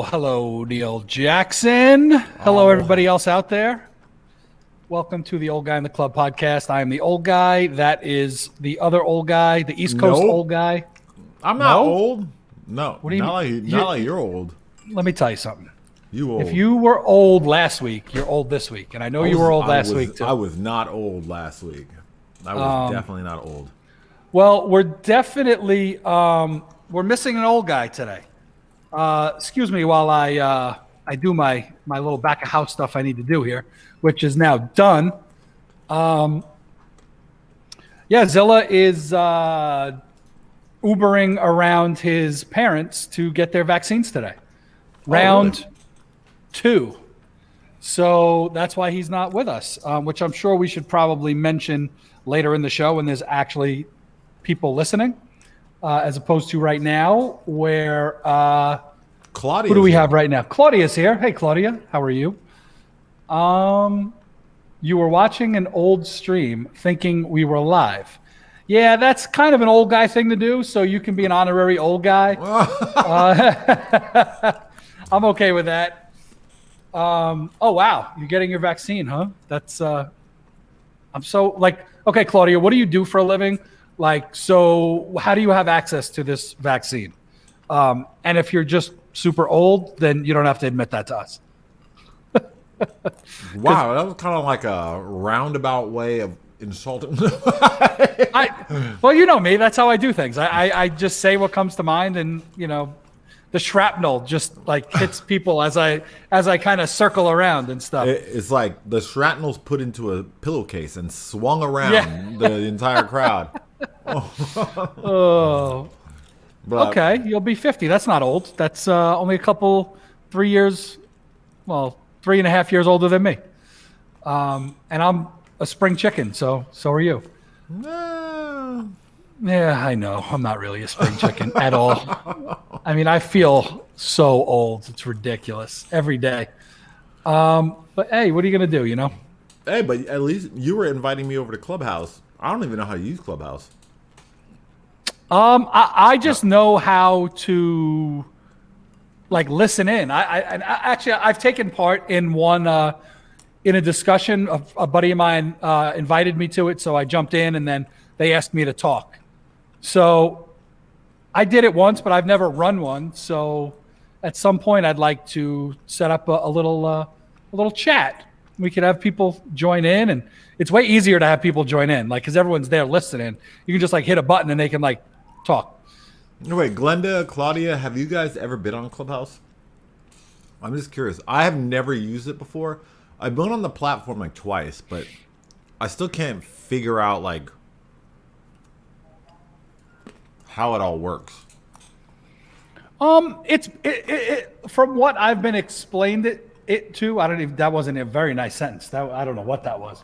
hello, Neil Jackson. Hello, everybody else out there. Welcome to the Old Guy in the Club podcast. I am the old guy. That is the other old guy, the East Coast old guy. I'm not old. No, what do you mean? Not like you're old. Let me tell you something. You old. If you were old last week, you're old this week, and I know you were old last week too. I was not old last week. I was definitely not old. Well, we're definitely we're missing an old guy today. Excuse me while I do my little back of house stuff I need to do here, which is now done. Zilla is Ubering around his parents to get their vaccines today. Round 2. So that's why he's not with us, which I'm sure we should probably mention later in the show when there's actually people listening. As opposed to right now, where Claudia. Who do we have right now? Claudia's here. Hey, Claudia, how are you? You were watching an old stream, thinking we were live. Yeah, that's kind of an old guy thing to do. So you can be an honorary old guy. I'm okay with that. Oh wow, you're getting your vaccine, huh? That's. I'm so okay, Claudia. What do you do for a living? So how do you have access to this vaccine? And if you're just super old, then you don't have to admit that to us. Wow, that was kind of like a roundabout way of insulting. Well, you know me. That's how I do things. I just say what comes to mind, and the shrapnel just hits people as I kind of circle around and stuff. It's like the shrapnel's put into a pillowcase and swung around the entire crowd. Oh. Okay, you'll be 50. That's not old. That's only a 3 years, 3.5 years older than me. And I'm a spring chicken, so are you. Yeah, I know. I'm not really a spring chicken at all. I mean, I feel so old. It's ridiculous every day. But hey, what are you going to do, Hey, but at least you were inviting me over to Clubhouse. I don't even know how to use Clubhouse. I just know how to listen in. I've taken part in one in a discussion. A buddy of mine invited me to it, so I jumped in, and then they asked me to talk. So I did it once, but I've never run one. So at some point, I'd like to set up a little chat. We could have people join in, and it's way easier to have people join in, because everyone's there listening. You can just hit a button, and they can talk. Wait, Glenda, Claudia, have you guys ever been on Clubhouse? I'm just curious. I have never used it before. I've been on the platform twice, but I still can't figure out how it all works. It's from what I've been explained it to. I don't even. That wasn't a very nice sentence. I don't know what that was.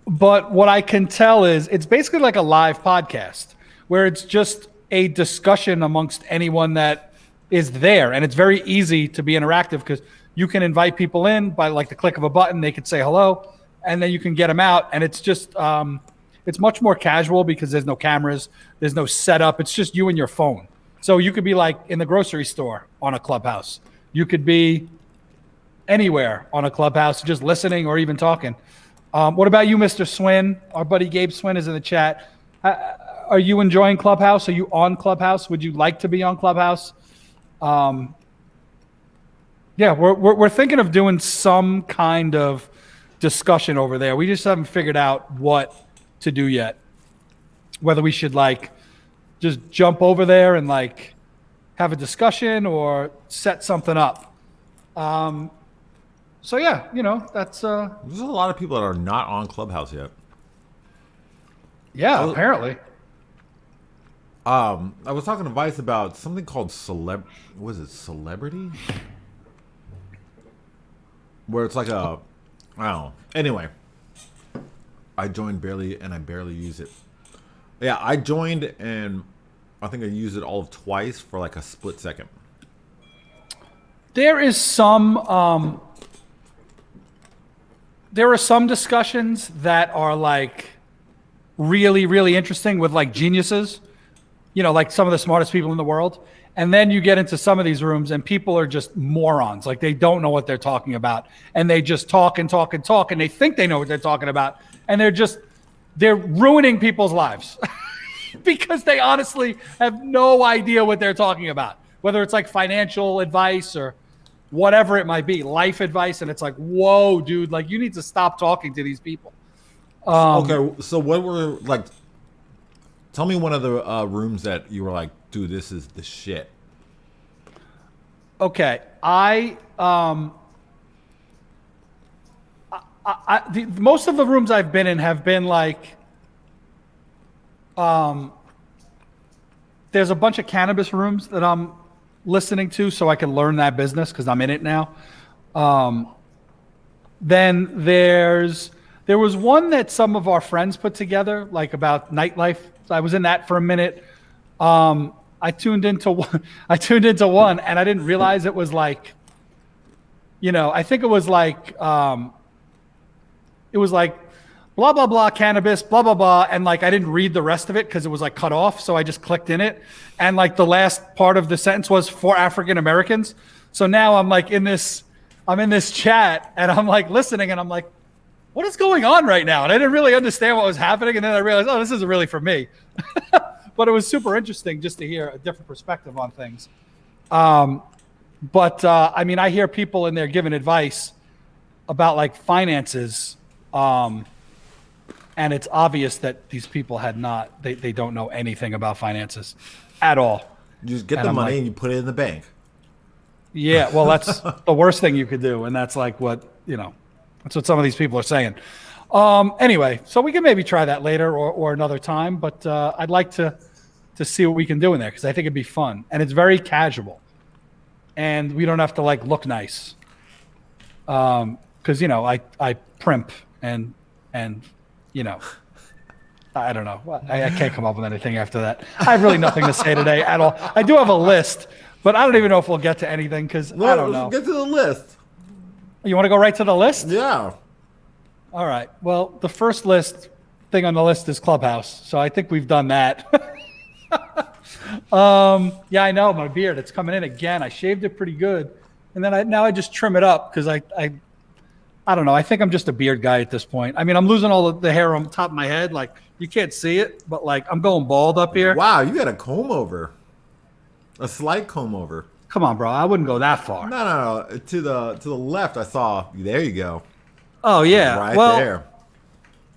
But what I can tell is it's basically like a live podcast where it's just a discussion amongst anyone that is there. And it's very easy to be interactive because you can invite people in by the click of a button. They could say hello, and then you can get them out. And it's just, it's much more casual because there's no cameras. There's no setup. It's just you and your phone. So you could be in the grocery store on a Clubhouse. You could be anywhere on a Clubhouse, just listening or even talking. What about you, Mr. Swin? Our buddy Gabe Swin is in the chat. Are you enjoying Clubhouse? Are you on Clubhouse? Would you like to be on Clubhouse? We're thinking of doing some kind of discussion over there. We just haven't figured out what to do yet. Whether we should just jump over there and have a discussion or set something up. So that's there's a lot of people that are not on Clubhouse yet. Yeah, apparently. I was talking to Vice about something called celebrity? Where it's I don't know. Anyway, I joined barely and I barely use it. Yeah, I joined and I think I used it all of twice for a split second. There is some there are some discussions that are really, really interesting with geniuses, some of the smartest people in the world. And then you get into some of these rooms and people are just morons. Like they don't know what they're talking about. And they just talk and talk and talk. And they think they know what they're talking about. And they're ruining people's lives because they honestly have no idea what they're talking about. Whether it's like financial advice or whatever it might be, life advice. And it's like, whoa, dude, like you need to stop talking to these people. Okay, so what were like? Tell me one of the rooms that you were like, dude, this is the shit. Okay, most of the rooms I've been in have been like, there's a bunch of cannabis rooms that I'm listening to so I can learn that business because I'm in it now. Then there was one that some of our friends put together, like about nightlife. I was in that for a minute. I tuned into one, and I didn't realize it was like, I think it was like blah blah blah cannabis, blah blah blah, and like I didn't read the rest of it because it was like cut off, so I just clicked in it, and like the last part of the sentence was for African Americans. So now I'm in this chat, and I'm like listening, and I'm like, what is going on right now? And I didn't really understand what was happening, and then I realized, oh, this isn't really for me. But it was super interesting just to hear a different perspective on things. I mean, I hear people in there giving advice about like finances, and it's obvious that these people they don't know anything about finances at all. You just get the money and you put it in the bank. Yeah, well, that's the worst thing you could do, and that's like what that's what some of these people are saying. Anyway, so we can maybe try that later or another time, but I'd like to see what we can do in there because I think it'd be fun, and it's very casual, and we don't have to like look nice, because I primp and I don't know, I can't come up with anything after that. I have really nothing to say today at all. I do have a list, but I don't even know if we'll get to anything because I don't know. Get to the list. You want to go right to the list? Yeah. All right. Well, the first thing on the list is Clubhouse, so I think we've done that. Yeah, I know my beard. It's coming in again. I shaved it pretty good, and then now I just trim it up because I don't know. I think I'm just a beard guy at this point. I mean, I'm losing all the hair on top of my head. Like you can't see it, but like I'm going bald up here. Wow, you got a comb over, a slight comb over. Come on, bro. I wouldn't go that far. No. To the left, I saw. There you go. Oh yeah, right there.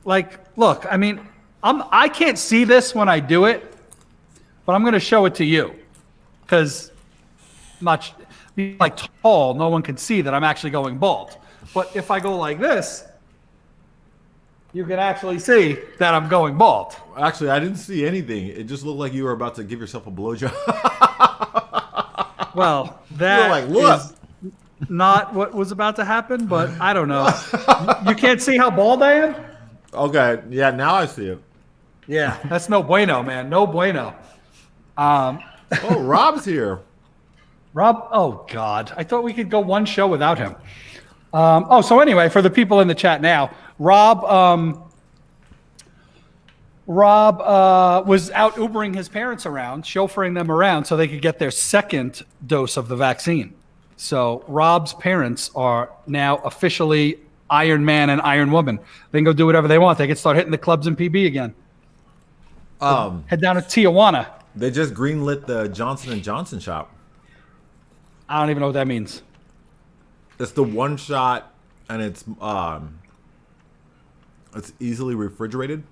Like, look. I mean, I can't see this when I do it, but I'm going to show it to you because much like tall, no one can see that I'm actually going bald. But if I go like this, you can actually see that I'm going bald. Actually, I didn't see anything. It just looked like you were about to give yourself a blowjob. Well, that is not what was about to happen, but I don't know. You can't see how bald I am? Okay, yeah, now I see it. Yeah, that's no bueno, man. No bueno. Oh, Rob's here. Rob, oh God. I thought we could go one show without him. So anyway, for the people in the chat now, Rob was out Ubering his parents around, chauffeuring them around so they could get their second dose of the vaccine. So Rob's parents are now officially Iron Man and Iron Woman. They can go do whatever they want. They can start hitting the clubs in PB again. Head down to Tijuana. They just greenlit the Johnson & Johnson shop. I don't even know what that means. It's the one shot, and it's easily refrigerated.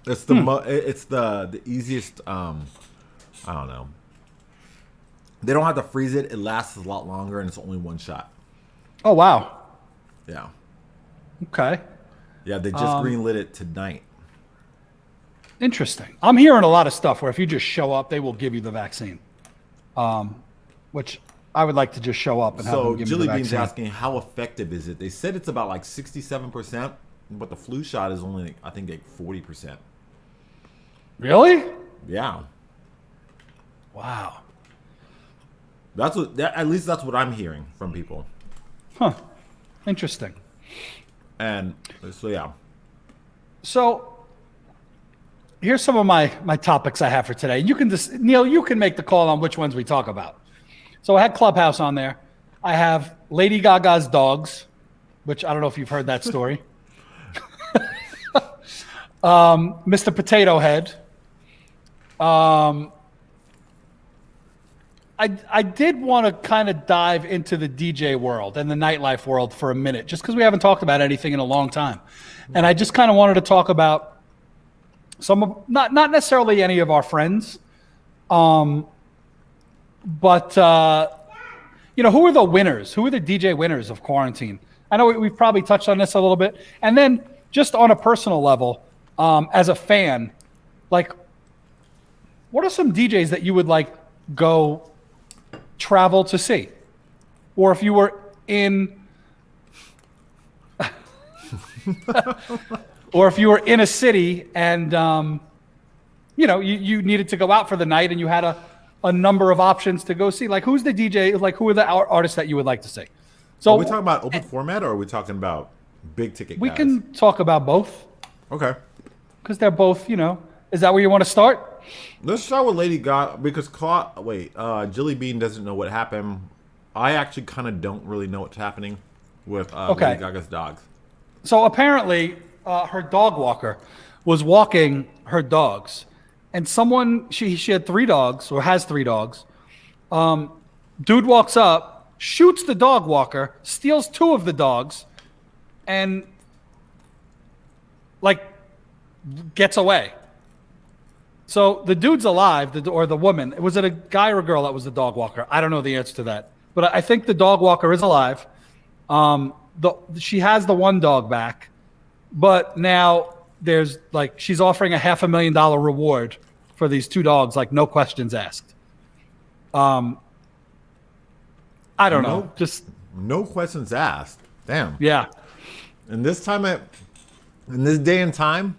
It's the easiest. I don't know. They don't have to freeze it. It lasts a lot longer, and it's only one shot. Oh wow. Yeah. Okay. Yeah, they just greenlit it tonight. Interesting. I'm hearing a lot of stuff where if you just show up, they will give you the vaccine. Which I would like to just show up and have them give me the vaccine. So Jilly Bean's asking, how effective is it? They said it's about like 67%, but the flu shot is only, I think, like 40%. Really? Yeah. Wow. At least that's what I'm hearing from people. Huh. Interesting. And so yeah. So here's some of my topics I have for today. You can just Neil, you can make the call on which ones we talk about. So I had Clubhouse on there. I have Lady Gaga's dogs, which I don't know if you've heard that story. Mr. Potato Head. I did want to kind of dive into the DJ world and the nightlife world for a minute, just because we haven't talked about anything in a long time. And I just kind of wanted to talk about some of, not necessarily any of our friends, but who are the winners? Who are the DJ winners of quarantine? I know we've probably touched on this a little bit. And then just on a personal level, as a fan, like, what are some DJs that you would like go travel to see? Or if you were in a city and you needed to go out for the night and you had a number of options to go see, like, who's the DJ, like, who are the artists that you would like to see? So are we talking about open format, or are we talking about big ticket we guys? can talk about both, Okay. because they're both, is that where you want to start? Let's start with Lady Gaga, because Jilly Bean doesn't know what happened. I actually kind of don't really know what's happening with Lady Gaga's dogs. So apparently, her dog walker was walking her dogs, and she had 3 dogs, or has 3 dogs. Dude walks up, shoots the dog walker, steals 2 of the dogs, and gets away. So the dude's alive, or the woman. Was it a guy or a girl that was the dog walker? I don't know the answer to that, but I think the dog walker is alive. She has the 1 dog back, but now there's she's offering a $500,000 reward for these 2 dogs, no questions asked. I don't know, just no questions asked. Damn. Yeah. In this day and time,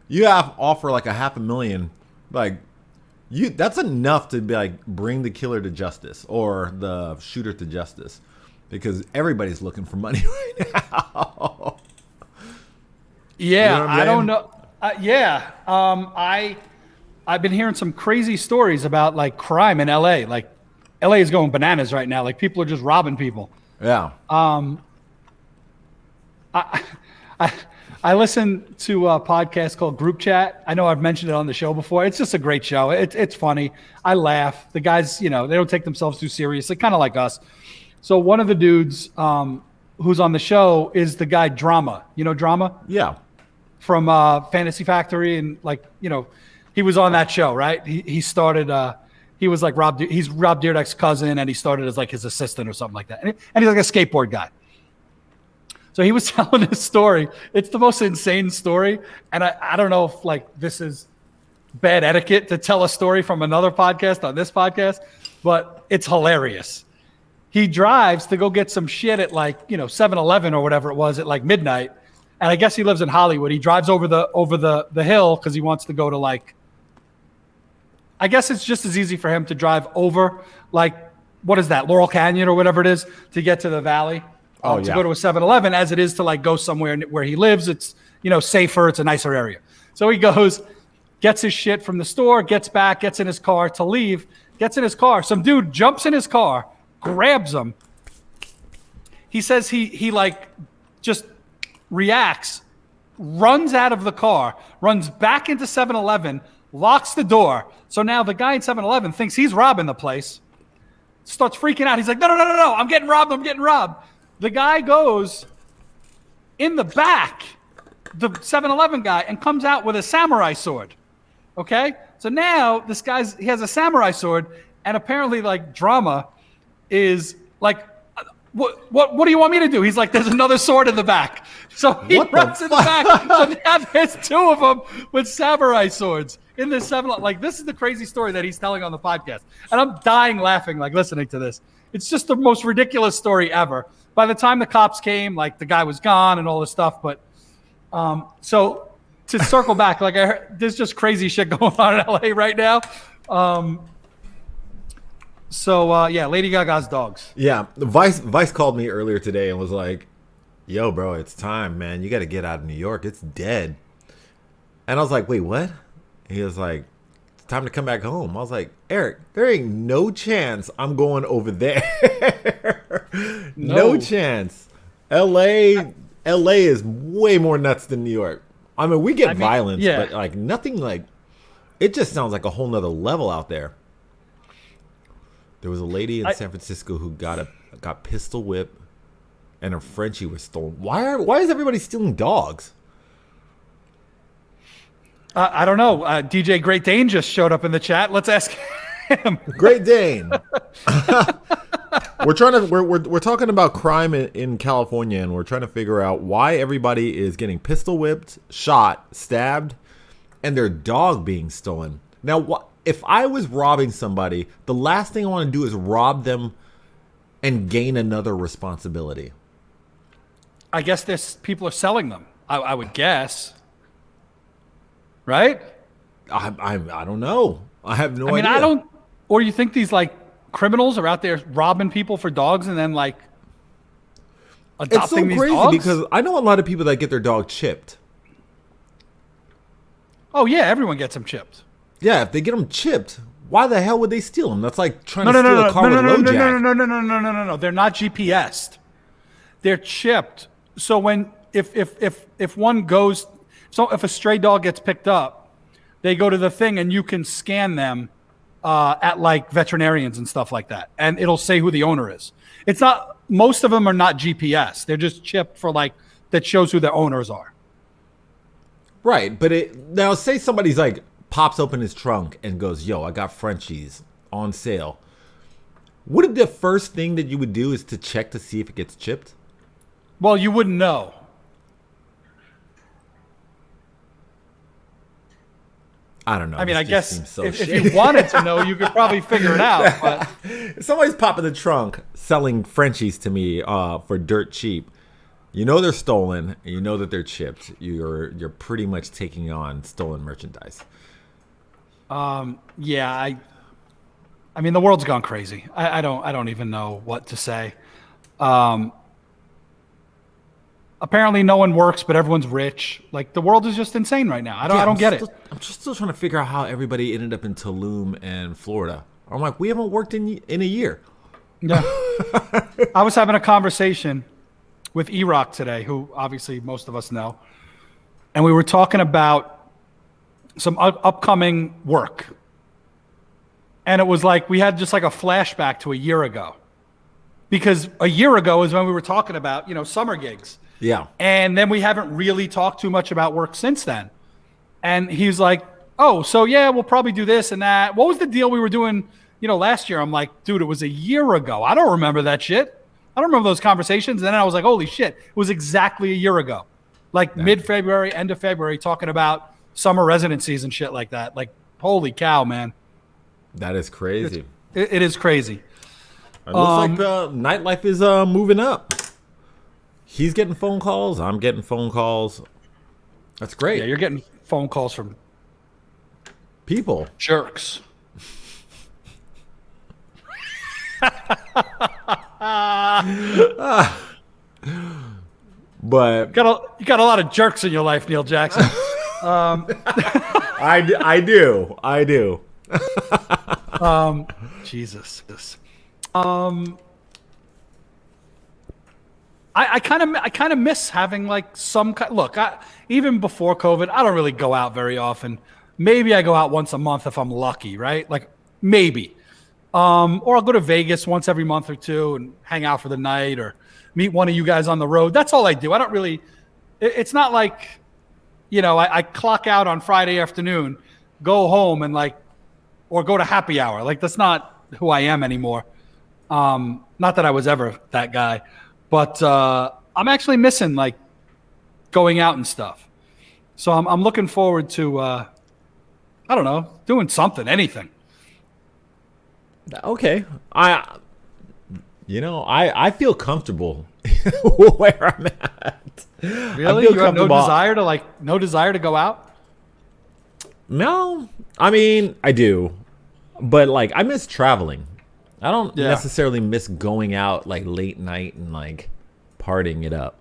you have to offer like a $500,000. That's enough to be bring the killer to justice or the shooter to justice, because everybody's looking for money right now. Yeah, I don't know. I've been hearing some crazy stories about crime in LA. LA is going bananas right now. People are just robbing people. Yeah. I listen to a podcast called Group Chat. I know I've mentioned it on the show before. It's just a great show. It's funny. I laugh. The guys, they don't take themselves too seriously, kind of like us. So one of the dudes who's on the show is the guy Drama. You know Drama? Yeah. From Fantasy Factory, and he was on that show, right? He started. He was he's Rob Dyrdek's cousin, and he started as his assistant or something like that. And he's like a skateboard guy. So he was telling his story. It's the most insane story. And I don't know if this is bad etiquette to tell a story from another podcast on this podcast, but it's hilarious. He drives to go get some shit at 7-Eleven or whatever it was at midnight. And I guess he lives in Hollywood. He drives over the hill because he wants to go to I guess it's just as easy for him to drive over what is that, Laurel Canyon or whatever it is, to get to the valley. To go to a 7-Eleven as it is to go somewhere where he lives. It's, safer. It's a nicer area. So he goes, gets his shit from the store, gets back, gets in his car to leave, gets in his car. Some dude jumps in his car, grabs him. He says he just reacts, runs out of the car, runs back into 7-Eleven, locks the door. So now the guy in 7-Eleven thinks he's robbing the place, starts freaking out. He's like, no, I'm getting robbed. The guy goes in the back, the 7-Eleven guy, and comes out with a samurai sword. Okay? So now he has a samurai sword, and apparently Drama is what do you want me to do? He's like, there's another sword in the back. So he runs in the back. So now there's 2 of them with samurai swords in this 7-Eleven. This is the crazy story that he's telling on the podcast. And I'm dying laughing, listening to this. It's just the most ridiculous story ever. By the time the cops came, the guy was gone and all this stuff. But so to circle back, I heard, there's just crazy shit going on in LA right now. Lady Gaga's dogs. Yeah, Vice called me earlier today and was like, "Yo, bro, it's time, man. You got to get out of New York. It's dead." And I was like, "Wait, what?" He was like, it's time to come back home. I was like, Eric, there ain't no chance I'm going over there. No chance. LA is way more nuts than New York. I mean, we get violence, but like nothing like, it just sounds like a whole nother level out there. There was a lady in San Francisco who got pistol whipped and her Frenchie was stolen. Why is everybody stealing dogs? I don't know. DJ Great Dane just showed up in the chat. Let's ask him. Great Dane. We're talking about crime in California, and we're trying to figure out why everybody is getting pistol whipped, shot, stabbed, and their dog being stolen. Now, if I was robbing somebody, the last thing I want to do is rob them and gain another responsibility. I guess people are selling them. I would guess. Right? I don't know. I have no idea. I don't. Or you think these like criminals are out there robbing people for dogs and then like adopting these dogs? It's so crazy because I know a lot of people that get their dog chipped. Oh yeah, everyone gets them chipped. Yeah, if they get them chipped, why the hell would they steal them? That's like trying to steal a car with a low jack. No. They're not GPSed. They're chipped. So if one goes, so if a stray dog gets picked up, they go to the thing and you can scan them at like veterinarians and stuff like that, and it'll say who the owner is. It's not. Most of them are not GPS. They're just chipped for like that shows who their owners are. Right, but now say somebody's like pops open his trunk and goes, "Yo, I got Frenchies on sale." Wouldn't the first thing that you would do is to check to see if it gets chipped? Well, you wouldn't know. I don't know. I mean, I guess if you wanted to know, you could probably figure it out. But if somebody's popping the trunk selling Frenchies to me for dirt cheap, you know they're stolen, and you know that they're chipped. You're pretty much taking on stolen merchandise. Yeah, I mean, the world's gone crazy. I don't even know what to say. Apparently no one works, but everyone's rich. Like the world is just insane right now. I don't get it. I'm just still trying to figure out how everybody ended up in Tulum and Florida. I'm like, we haven't worked in a year. Yeah. I was having a conversation with E-Rock today, who obviously most of us know. And we were talking about some upcoming work. And it was like we had just like a flashback to a year ago. Because a year ago is when we were talking about, summer gigs. Yeah. And then we haven't really talked too much about work since then. And he's like, oh, so yeah, we'll probably do this and that. What was the deal we were doing, last year? I'm like, dude, it was a year ago. I don't remember that shit. I don't remember those conversations. And then I was like, holy shit, it was exactly a year ago. Like mid-February, end of February, talking about summer residencies and shit like that. Like, holy cow, man. That is crazy. It is crazy. It looks like the nightlife is moving up. He's getting phone calls. I'm getting phone calls. That's great. Yeah, you're getting phone calls from people. Jerks. But you got a lot of jerks in your life, Neil Jackson. I do. Jesus. I kind of miss having like some look. Even before COVID, I don't really go out very often. Maybe I go out once a month if I'm lucky, right? Like maybe, or I'll go to Vegas once every month or two and hang out for the night, or meet one of you guys on the road. That's all I do. I don't really. It's not like, I clock out on Friday afternoon, go home and or go to happy hour. Like that's not who I am anymore. Not that I was ever that guy. But I'm actually missing going out and stuff. So I'm looking forward to, I don't know, doing something, anything. Okay. I feel comfortable where I'm at. Really? You have no desire to go out? No. I mean, I do. But I miss traveling. I don't necessarily miss going out late night and partying it up.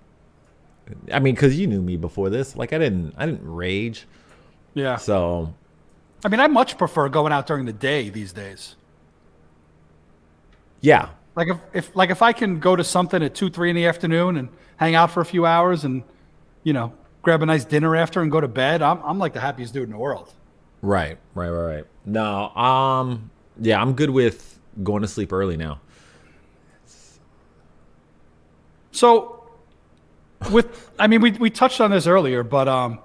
I mean, because you knew me before this. I didn't rage. Yeah. So I mean, I much prefer going out during the day these days. Yeah. Like if I can go to something at 2, 3 in the afternoon and hang out for a few hours and, grab a nice dinner after and go to bed, I'm like the happiest dude in the world. Right. No, yeah, I'm good with going to sleep early now. So we touched on this earlier, but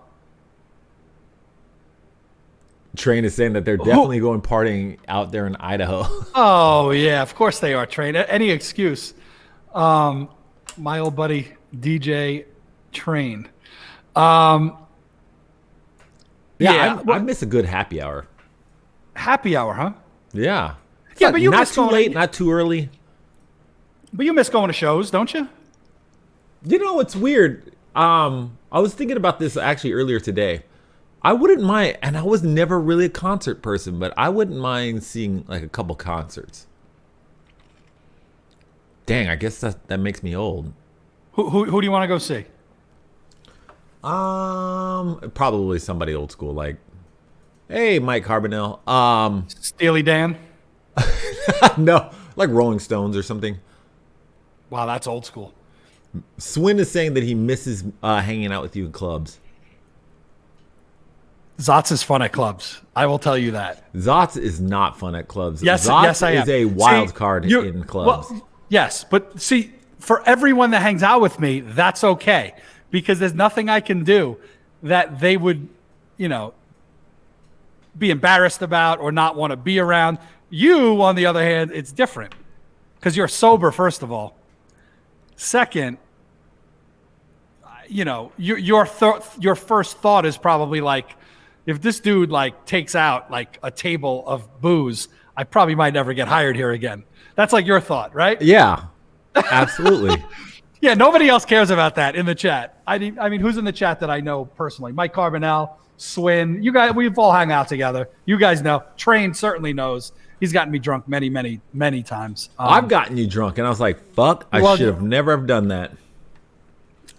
Train is saying that they're definitely going partying out there in Idaho. oh yeah, of course they are, Train. Any excuse. My old buddy DJ Train. I miss a good happy hour. Happy hour, huh? Yeah. Yeah, but you not miss too going late, not too early. But you miss going to shows, don't you? You know, it's weird. I was thinking about this actually earlier today. I wouldn't mind, and I was never really a concert person, but I wouldn't mind seeing like a couple concerts. Dang, I guess that makes me old. Who do you want to go see? Probably somebody old school, like, hey, Mike Carbonell. Steely Dan. No, like Rolling Stones or something. Wow, that's old school. Swin is saying that he misses hanging out with you in clubs. Zotz is fun at clubs. I will tell you that. Zotz is not fun at clubs. Yes, Zotz yes, I am. is a wild card in clubs. Well, yes, but see, for everyone that hangs out with me, that's okay. Because there's nothing I can do that they would, be embarrassed about or not want to be around. You, on the other hand, it's different. Because you're sober, first of all. Second, your first thought is probably like, if this dude like takes out like a table of booze, I probably might never get hired here again. That's like your thought, right? Yeah, absolutely. Yeah, nobody else cares about that in the chat. I mean, who's in the chat that I know personally? Mike Carbonell, Swin. You guys, we've all hung out together. You guys know. Train certainly knows. He's gotten me drunk many, many, many times. I've gotten you drunk, and I was like, "Fuck! I should have never have done that."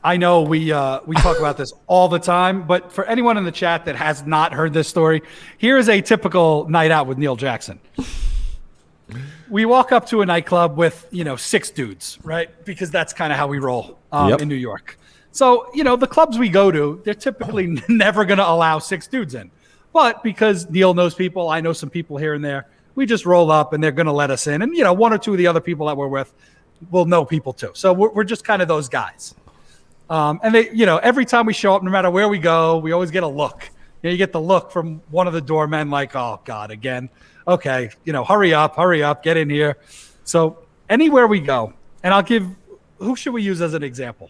I know we talk about this all the time, but for anyone in the chat that has not heard this story, here is a typical night out with Neil Jackson. We walk up to a nightclub with 6 dudes, right? Because that's kind of how we roll in New York. So the clubs we go to, they're typically never going to allow 6 dudes in, but because Neil knows people, I know some people here and there. We just roll up and they're going to let us in, and 1 or 2 of the other people that we're with will know people too. So we're just kind of those guys. And they, every time we show up, no matter where we go, we always get a look. You get the look from one of the doormen, like, "Oh God, again." Okay, hurry up, get in here. So anywhere we go, and who should we use as an example?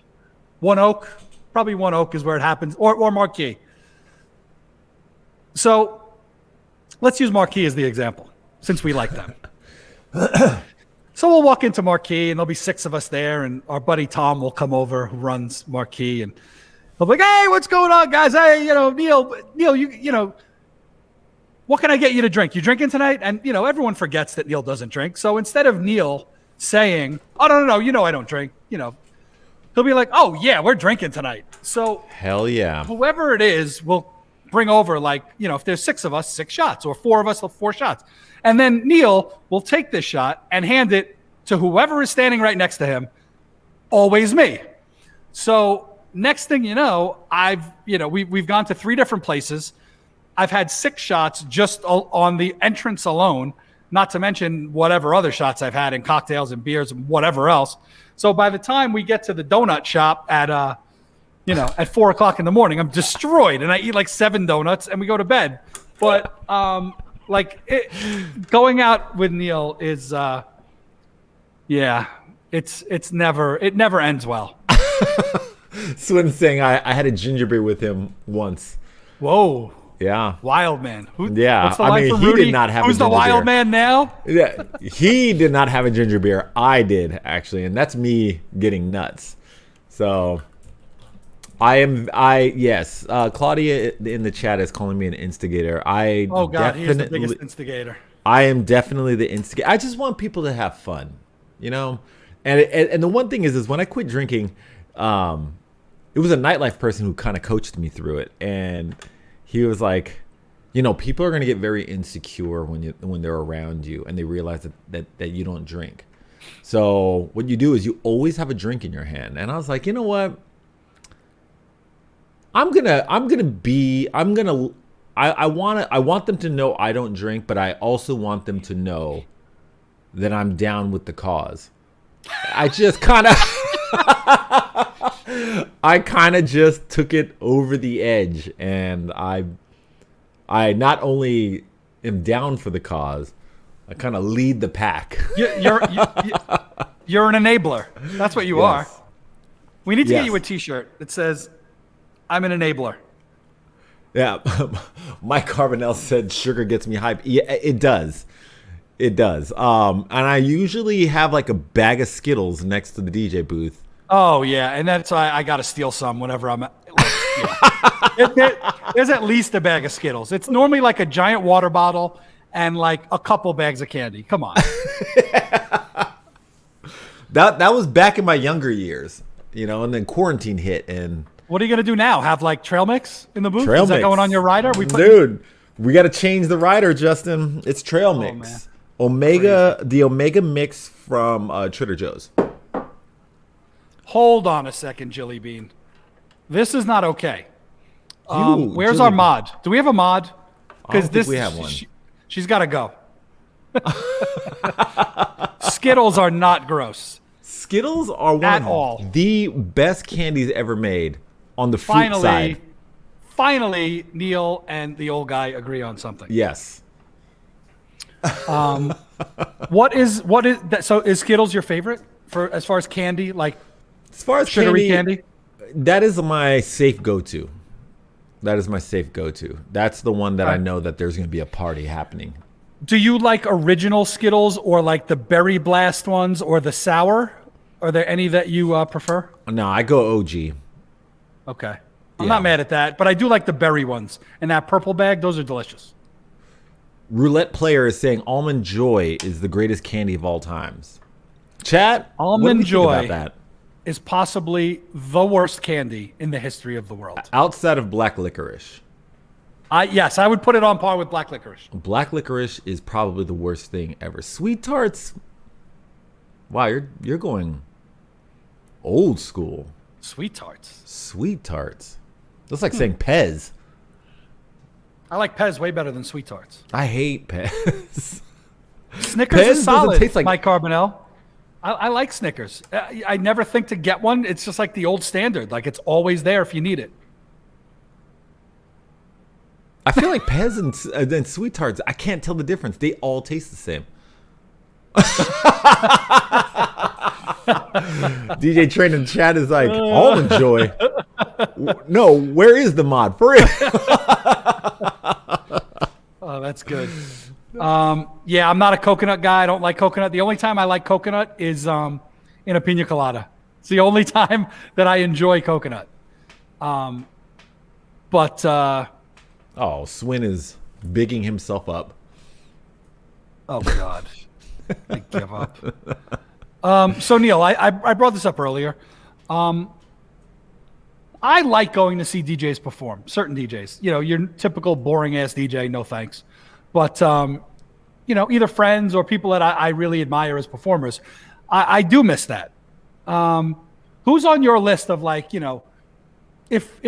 One Oak, probably One Oak is where it happens, or Marquee. So let's use Marquee as the example, since we like them. So we'll walk into Marquee, and there'll be 6 of us there, and our buddy Tom will come over, who runs Marquee, and he'll be like, "Hey, what's going on, guys? Hey, Neil, you what can I get you to drink? You drinking tonight?" And everyone forgets that Neil doesn't drink. So instead of Neil saying, "Oh no, I don't drink," he'll be like, "Oh yeah, we're drinking tonight." So hell yeah, whoever it is will bring over, like, if there's 6 of us, 6 shots, or 4 of us, 4 shots. And then Neil will take this shot and hand it to whoever is standing right next to him, always me. So next thing you know, we've gone to 3 different places. I've had 6 shots just on the entrance alone, not to mention whatever other shots I've had in cocktails and beers and whatever else. So by the time we get to the donut shop at 4:00 in the morning, I'm destroyed, and I eat like 7 donuts, and we go to bed. But going out with Neil is, it never ends well. Swin saying I had a ginger beer with him once. Whoa. Yeah. Wild man. Yeah. What's the line from he Rudy? did not have Who's a ginger the wild beer. man now? Yeah. He did not have a ginger beer. I did, actually. And that's me getting nuts. So yes. Claudia in the chat is calling me an instigator. Oh God, he's the biggest instigator. I am definitely the instigator. I just want people to have fun, And the one thing is when I quit drinking, it was a nightlife person who kind of coached me through it, and he was like, You know, people are gonna get very insecure when they're around you and they realize that you don't drink. So what you do is you always have a drink in your hand. And I was like, you know what? I want them to know I don't drink, but I also want them to know that I'm down with the cause. I just kind of I kind of just took it over the edge, and I not only am down for the cause, I kind of lead the pack. You're an enabler. That's what you are. We need to get you a T-shirt that says, "I'm an enabler." Yeah, Mike Carbonell said sugar gets me hyped. Yeah, it does. It does. And I usually have like a bag of Skittles next to the DJ booth. Oh yeah, and that's why I got to steal some whenever I'm. There's at least a bag of Skittles. It's normally like a giant water bottle and like a couple bags of candy. Come on. That was back in my younger years, you know, and then quarantine hit and. What are you gonna do now? Have like trail mix in the booth? Trail Is that mix. going on your rider? Dude, we got to change the rider, Justin. It's trail mix. Man. The Omega mix from Trader Joe's. Hold on a second, Jilly Bean. This is not okay. Where's Jilly our Bean. mod? Do we have a mod? I don't think we have one. She's got to go. Skittles are not gross. Skittles are one of the best candies ever made on the fruit side. Finally, Neil and the old guy agree on something. Yes. What is that? So is Skittles your favorite for as far as candy, like as far as sugary candy? That is my safe go-to. That's the one that I know that there's going to be a party happening. Do you like original Skittles or like the Berry Blast ones or the sour? Are there any that you prefer? No, I go OG. Okay. I'm not mad at that, but I do like the berry ones. And that purple bag, those are delicious. Roulette Player is saying Almond Joy is the greatest candy of all times. Chat, Almond Joy about that? Is possibly the worst candy in the history of the world. Outside of black licorice. Yes, I would put it on par with black licorice. Black licorice is probably the worst thing ever. Sweet tarts. Wow, you're going old school. Sweet tarts. Sweet tarts. That's like saying Pez. I like Pez way better than sweet tarts. I hate Pez. Snickers Pez is solid, taste like Mike Carbonell. I like Snickers. I never think to get one. It's just like the old standard. Like it's always there if you need it. I feel like Pez and sweet tarts, I can't tell the difference. They all taste the same. DJ Train in chat is like, Almond Joy. No, where is the mod for it? Oh, that's good. Yeah, I'm not a coconut guy. I don't like coconut. The only time I like coconut is in a pina colada. It's the only time that I enjoy coconut. Oh, Swin is bigging himself up. Oh God, I give up. So Neil, I brought this up earlier. I like going to see DJs perform. Certain DJs, you know, your typical boring ass DJ, no thanks. But you know, either friends or people that I really admire as performers, I do miss that. Who's on your list of like, you know, if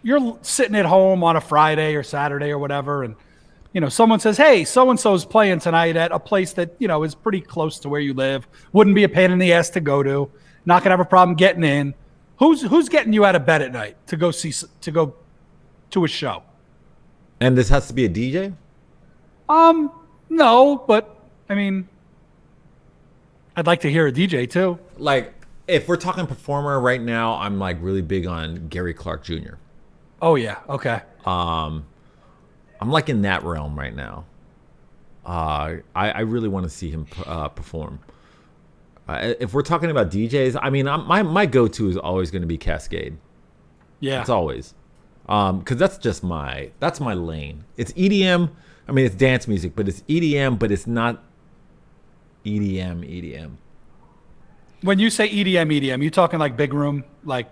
you're sitting at home on a Friday or Saturday or whatever, and you know, someone says, "Hey, so and so's playing tonight at a place that you know is pretty close to where you live. Wouldn't be a pain in the ass to go to. Not gonna have a problem getting in." Who's getting you out of bed at night to go to a show? And this has to be a DJ? No, but I mean, I'd like to hear a DJ too. Like, if we're talking performer right now, I'm like really big on Gary Clark Jr. Oh yeah, okay. I'm like in that realm right now. I really want to see him perform. If we're talking about DJs, I mean, my go-to is always going to be Cascade. Yeah, it's always, because that's my lane. It's EDM. I mean, it's dance music, but it's EDM, but it's not EDM. When you say EDM, you talking like big room, like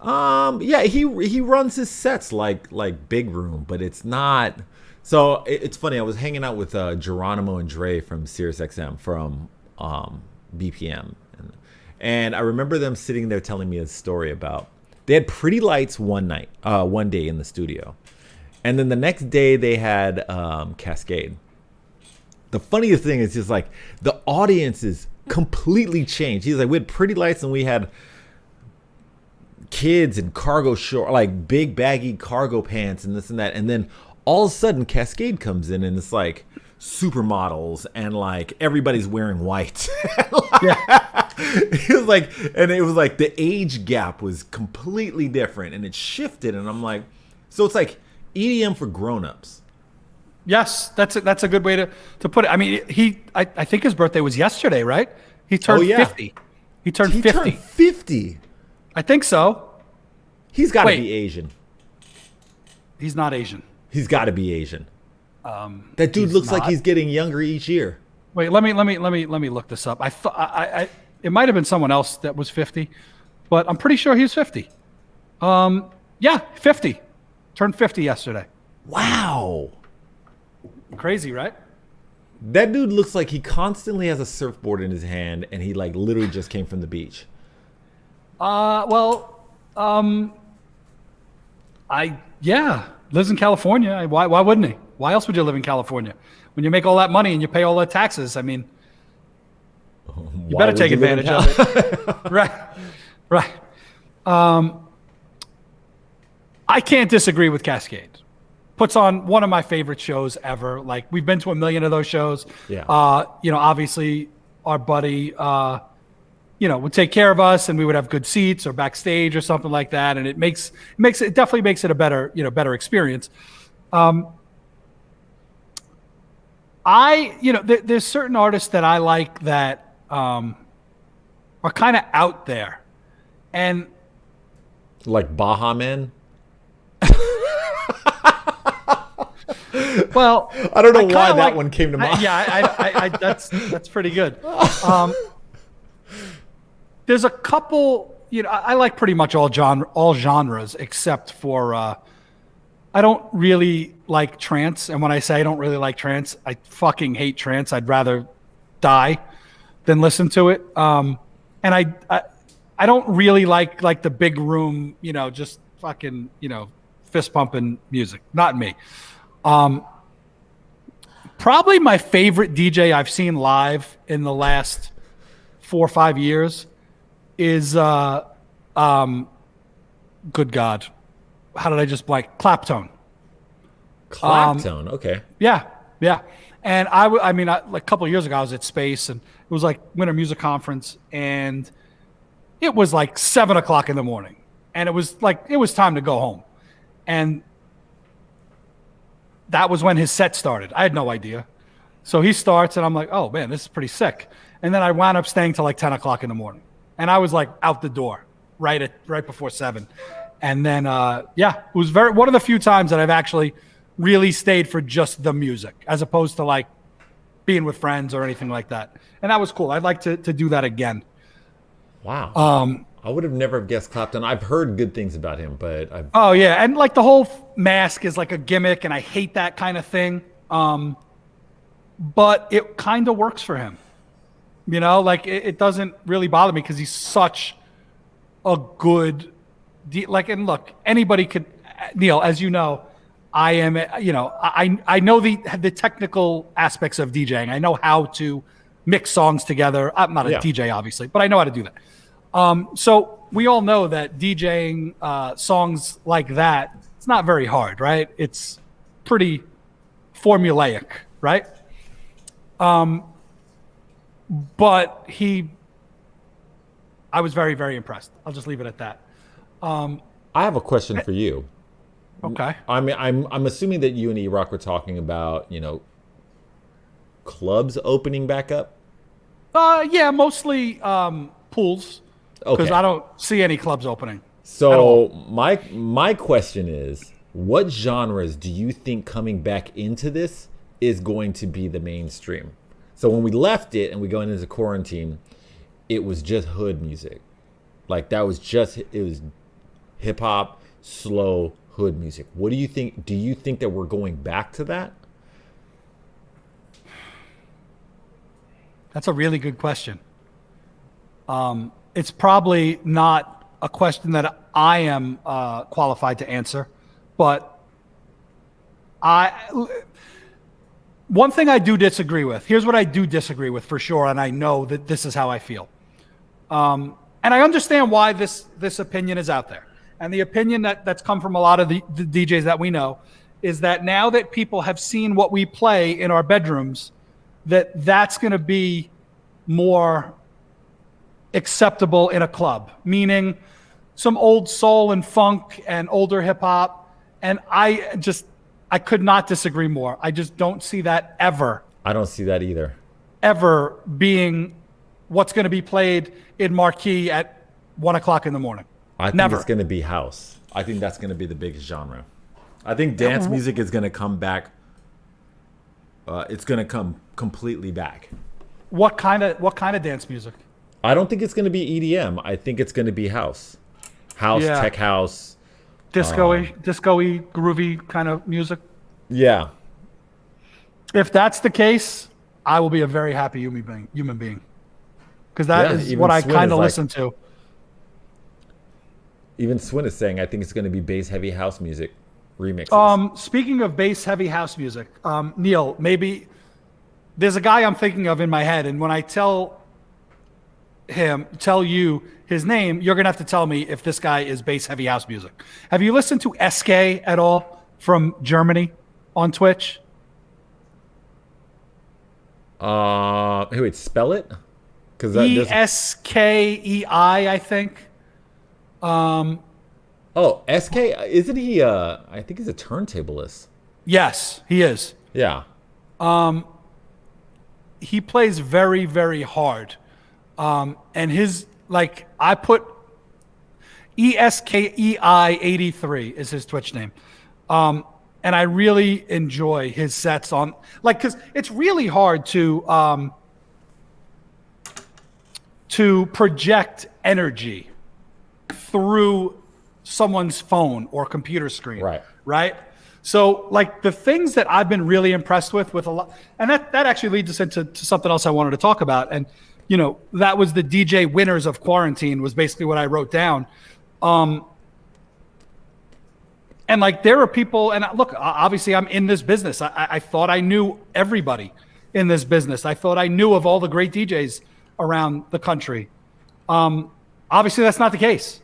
Yeah, he runs his sets like Big Room, but it's not. So it's funny. I was hanging out with Geronimo and Dre from SiriusXM from BPM, and I remember them sitting there telling me a story about they had pretty lights one day in the studio, and then the next day they had Cascade. The funniest thing is just like the audience is completely changed. He's like, we had pretty lights and we had kids in cargo short, like big baggy cargo pants and this and that, and then all of a sudden Cascade comes in and it's like supermodels and like everybody's wearing white. Yeah. It was like the age gap was completely different and it shifted, and I'm like, so it's like EDM for grown-ups. Yes, that's a good way to put it. I mean, I think his birthday was yesterday, right? He turned 50. He turned 50. Turned 50. I think so. He's got to be Asian. He's not Asian. He's got to be Asian. That dude looks like he's getting younger each year. Wait, let me look this up. I thought it might have been someone else that was 50, but I'm pretty sure he was 50. Yeah, 50. Turned 50 yesterday. Wow. Crazy, right? That dude looks like he constantly has a surfboard in his hand and he like literally just came from the beach. Lives in California. Why wouldn't he? Why else would you live in California? When you make all that money and you pay all the taxes, I mean, you better take advantage of it. Right. I can't disagree with Cascade. Puts on one of my favorite shows ever. Like, we've been to 1 million of those shows. Yeah. Obviously our buddy, would take care of us and we would have good seats or backstage or something like that. And it definitely makes it a better experience. There's certain artists that I like that are kind of out there, and like Baha Men. Well, I don't know why that one came to mind. That's pretty good. There's a couple, I like pretty much all genres except for I don't really like trance. And when I say I don't really like trance, I fucking hate trance. I'd rather die than listen to it. And I don't really like the big room, just fucking, fist pumping music. Not me. Probably my favorite DJ I've seen live in the last 4 or 5 years is good God, how did I just blank? Claptone. Okay. Yeah. And a couple of years ago I was at Space, and it was like Winter Music Conference, and it was like 7 o'clock in the morning, and it was time to go home, and that was when his set started. I had no idea. So he starts, and I'm like, oh man, this is pretty sick. And then I wound up staying till like 10 o'clock in the morning. And I was like out the door right before 7. And then, it was one of the few times that I've actually really stayed for just the music, as opposed to like being with friends or anything like that. And that was cool. I'd like to do that again. Wow. I would have never guessed Clapton. I've heard good things about him, but Oh yeah, and like the whole mask is like a gimmick, and I hate that kind of thing. But it kind of works for him. Like it doesn't really bother me because he's such a good, and look, anybody could, Neil, as you know, I am, I know the technical aspects of DJing. I know how to mix songs together. I'm not a DJ, obviously, but I know how to do that. So we all know that DJing songs like that, it's not very hard, right? It's pretty formulaic, right? But I was very, very impressed. I'll just leave it at that. I have a question for you. Okay. I mean, I'm assuming that you and E-Rock were talking about, clubs opening back up. Yeah, mostly pools. Because Okay. I don't see any clubs opening. So my question is, what genres do you think coming back into this is going to be the mainstream? So when we left it and we go into quarantine, it was just hood music. Like that was just, it was hip hop, slow hood music. What do you think? Do you think that we're going back to that? That's a really good question. It's probably not a question that I am qualified to answer, but one thing I do disagree with. Here's what I do disagree with for sure, and I know that this is how I feel. And I understand why this opinion is out there. And the opinion that's come from a lot of the DJs that we know is that now that people have seen what we play in our bedrooms, that's going to be more acceptable in a club, meaning some old soul and funk and older hip hop. And I could not disagree more. I just don't see that ever. I don't see that either. Ever being what's going to be played in marquee at 1 o'clock in the morning. I think Never. It's going to be house. I think that's going to be the biggest genre. I think dance music is going to come back. It's going to come completely back. What kind of dance music? I don't think it's going to be EDM. I think it's going to be house. Yeah. Tech house. Disco-y, groovy kind of music. Yeah. If that's the case, I will be a very happy human being. Because that is what I kind of listen to. Even Swin is saying, I think it's going to be bass heavy house music remixes. Speaking of bass heavy house music, Neil, maybe there's a guy I'm thinking of in my head, and when I tell you his name, you're going to have to tell me if this guy is bass heavy house music. Have you listened to SK at all from Germany on Twitch? Wait, spell it? ESKEI, I think. SK, isn't he I think he's a turntablist. Yes, he is. Yeah. He plays very, very hard. And his, I put ESKEI83 is his Twitch name. And I really enjoy his sets on, because it's really hard to project energy through someone's phone or computer screen. Right. So the things that I've been really impressed with a lot, and that actually leads us into something else I wanted to talk about. And, that was the DJ winners of quarantine was basically what I wrote down. And there are people, and look, obviously I'm in this business. I thought I knew everybody in this business. I thought I knew of all the great DJs around the country. Obviously that's not the case.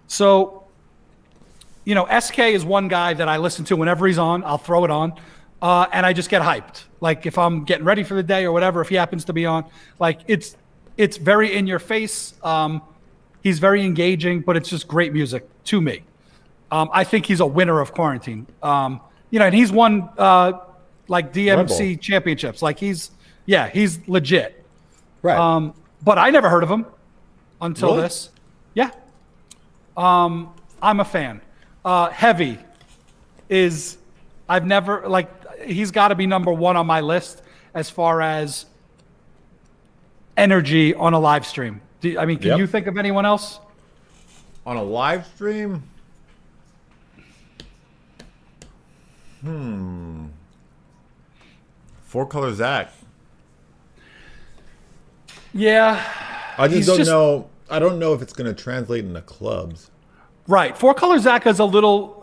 So, SK is one guy that I listen to whenever he's on. I'll throw it on, and I just get hyped. If I'm getting ready for the day or whatever, if he happens to be on, it's very in your face. He's very engaging, but it's just great music to me. I think he's a winner of quarantine. And he's won DMC championships. He's legit. Right. But I never heard of him until Really? this. Yeah. I'm a fan. Heavy is, I've never, he's got to be number one on my list as far as energy on a live stream. Can you think of anyone else? On a live stream? Four Color Zach. Yeah. I just don't know. I don't know if it's going to translate into clubs. Right. Four Color Zach is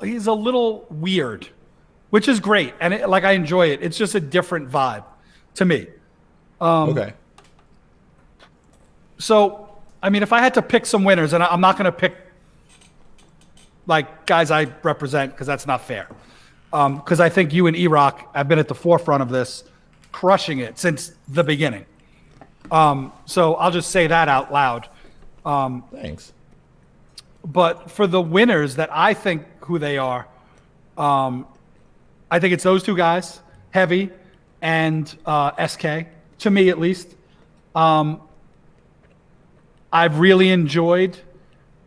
he's a little weird, which is great. And I enjoy it. It's just a different vibe to me. Okay. So, if I had to pick some winners, and I'm not going to pick guys I represent because that's not fair. Because I think you and E-Rock have been at the forefront of this, crushing it since the beginning. So I'll just say that out loud. Thanks. But for the winners that I think who they are, I think it's those two guys, Heavy and SK, to me at least. I've really enjoyed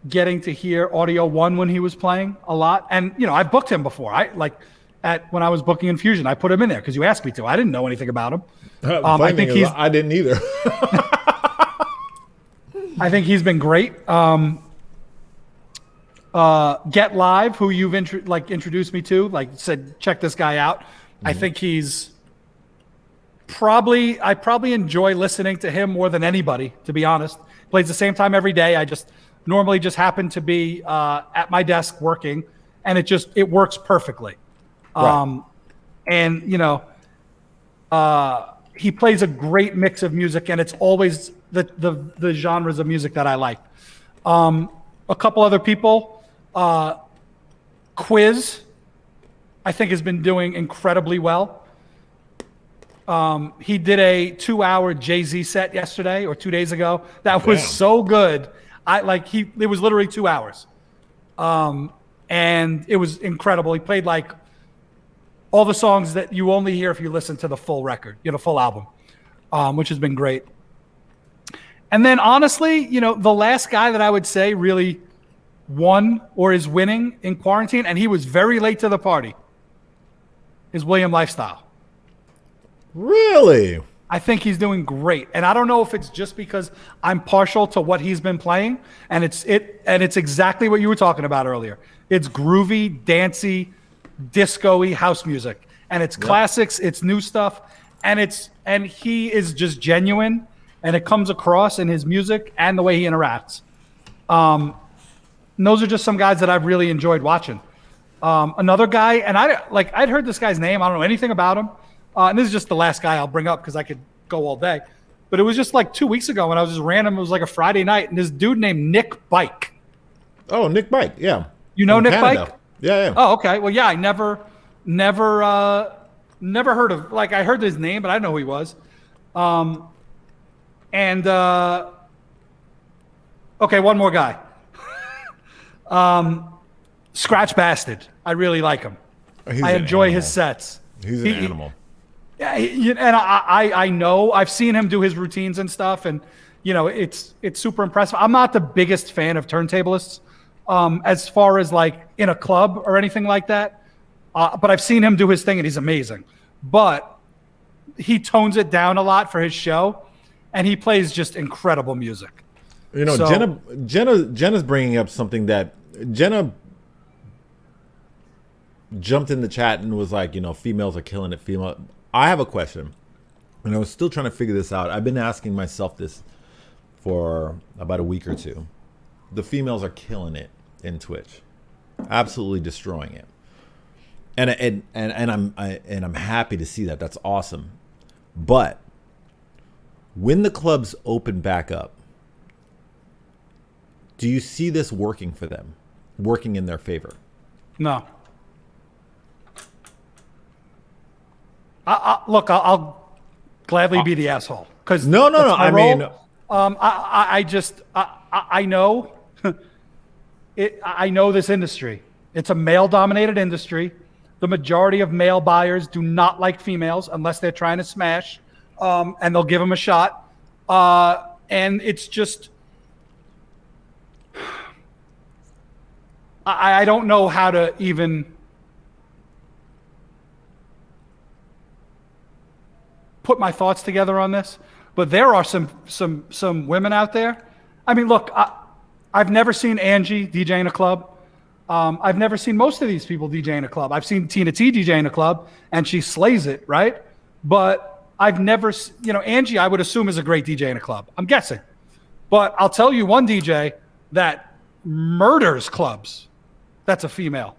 getting to hear Audio One when he was playing a lot. And, I've booked him before. When I was booking Infusion, I put him in there because you asked me to. I didn't know anything about him. I didn't either. I think he's been great. Get Live, who you've introduced me to, like said, check this guy out. I think he's I probably enjoy listening to him more than anybody, to be honest. Plays the same time every day. I just normally just happen to be at my desk working, and it works perfectly. Right. And he plays a great mix of music, and it's always the genres of music that I like. A couple other people, Quiz, I think has been doing incredibly well. He did a 2-hour Jay-Z set yesterday or 2 days ago. That was so good. It was literally 2 hours. And it was incredible. He played like all the songs that you only hear if you listen to the full record, full album, which has been great. And then honestly, the last guy that I would say really won or is winning in quarantine, and he was very late to the party, is William Lifestyle. Really? I think he's doing great. And I don't know if it's just because I'm partial to what he's been playing, and it's exactly what you were talking about earlier. It's groovy, dancey, disco-y house music. And it's classics, it's new stuff, and he is just genuine, and it comes across in his music and the way he interacts. And those are just some guys that I've really enjoyed watching. Another guy, and I'd heard this guy's name. I don't know anything about him. And this is just the last guy I'll bring up because I could go all day. But it was just like 2 weeks ago when I was just random. It was like a Friday night, and this dude named Nick Bike. Oh, Nick Bike, yeah. You know Nick Canada. Bike? Yeah. Oh, okay. Well, yeah, I never heard of. Like, I heard his name, but I didn't know who he was. Okay, one more guy. Scratch Bastard. I really like him. I enjoy his sets. He's an animal. Yeah, and I know I've seen him do his routines and stuff, and it's super impressive. I'm not the biggest fan of turntablists, as far as like in a club or anything like that. But I've seen him do his thing, and he's amazing. But he tones it down a lot for his show, and he plays just incredible music. Jenna's bringing up something that Jenna jumped in the chat and was like, females are killing it. I have a question, and I was still trying to figure this out. I've been asking myself this for about a week or two. The females are killing it in Twitch, absolutely destroying it, and I'm happy to see that. That's awesome. But when the clubs open back up, do you see this working for them, working in their favor? No. I'll gladly be the asshole because no. I mean, I know it. I know this industry. It's a male-dominated industry. The majority of male buyers do not like females unless they're trying to smash, and they'll give them a shot. And it's just, I don't know how to even put my thoughts together on this, but there are some women out there. I mean, look, I've never seen Angie DJ in a club. I've never seen most of these people DJ in a club. I've seen Tina T DJ in a club, and she slays it, right? But I've never, Angie, I would assume is a great DJ in a club. I'm guessing. But I'll tell you one DJ that murders clubs. That's a female.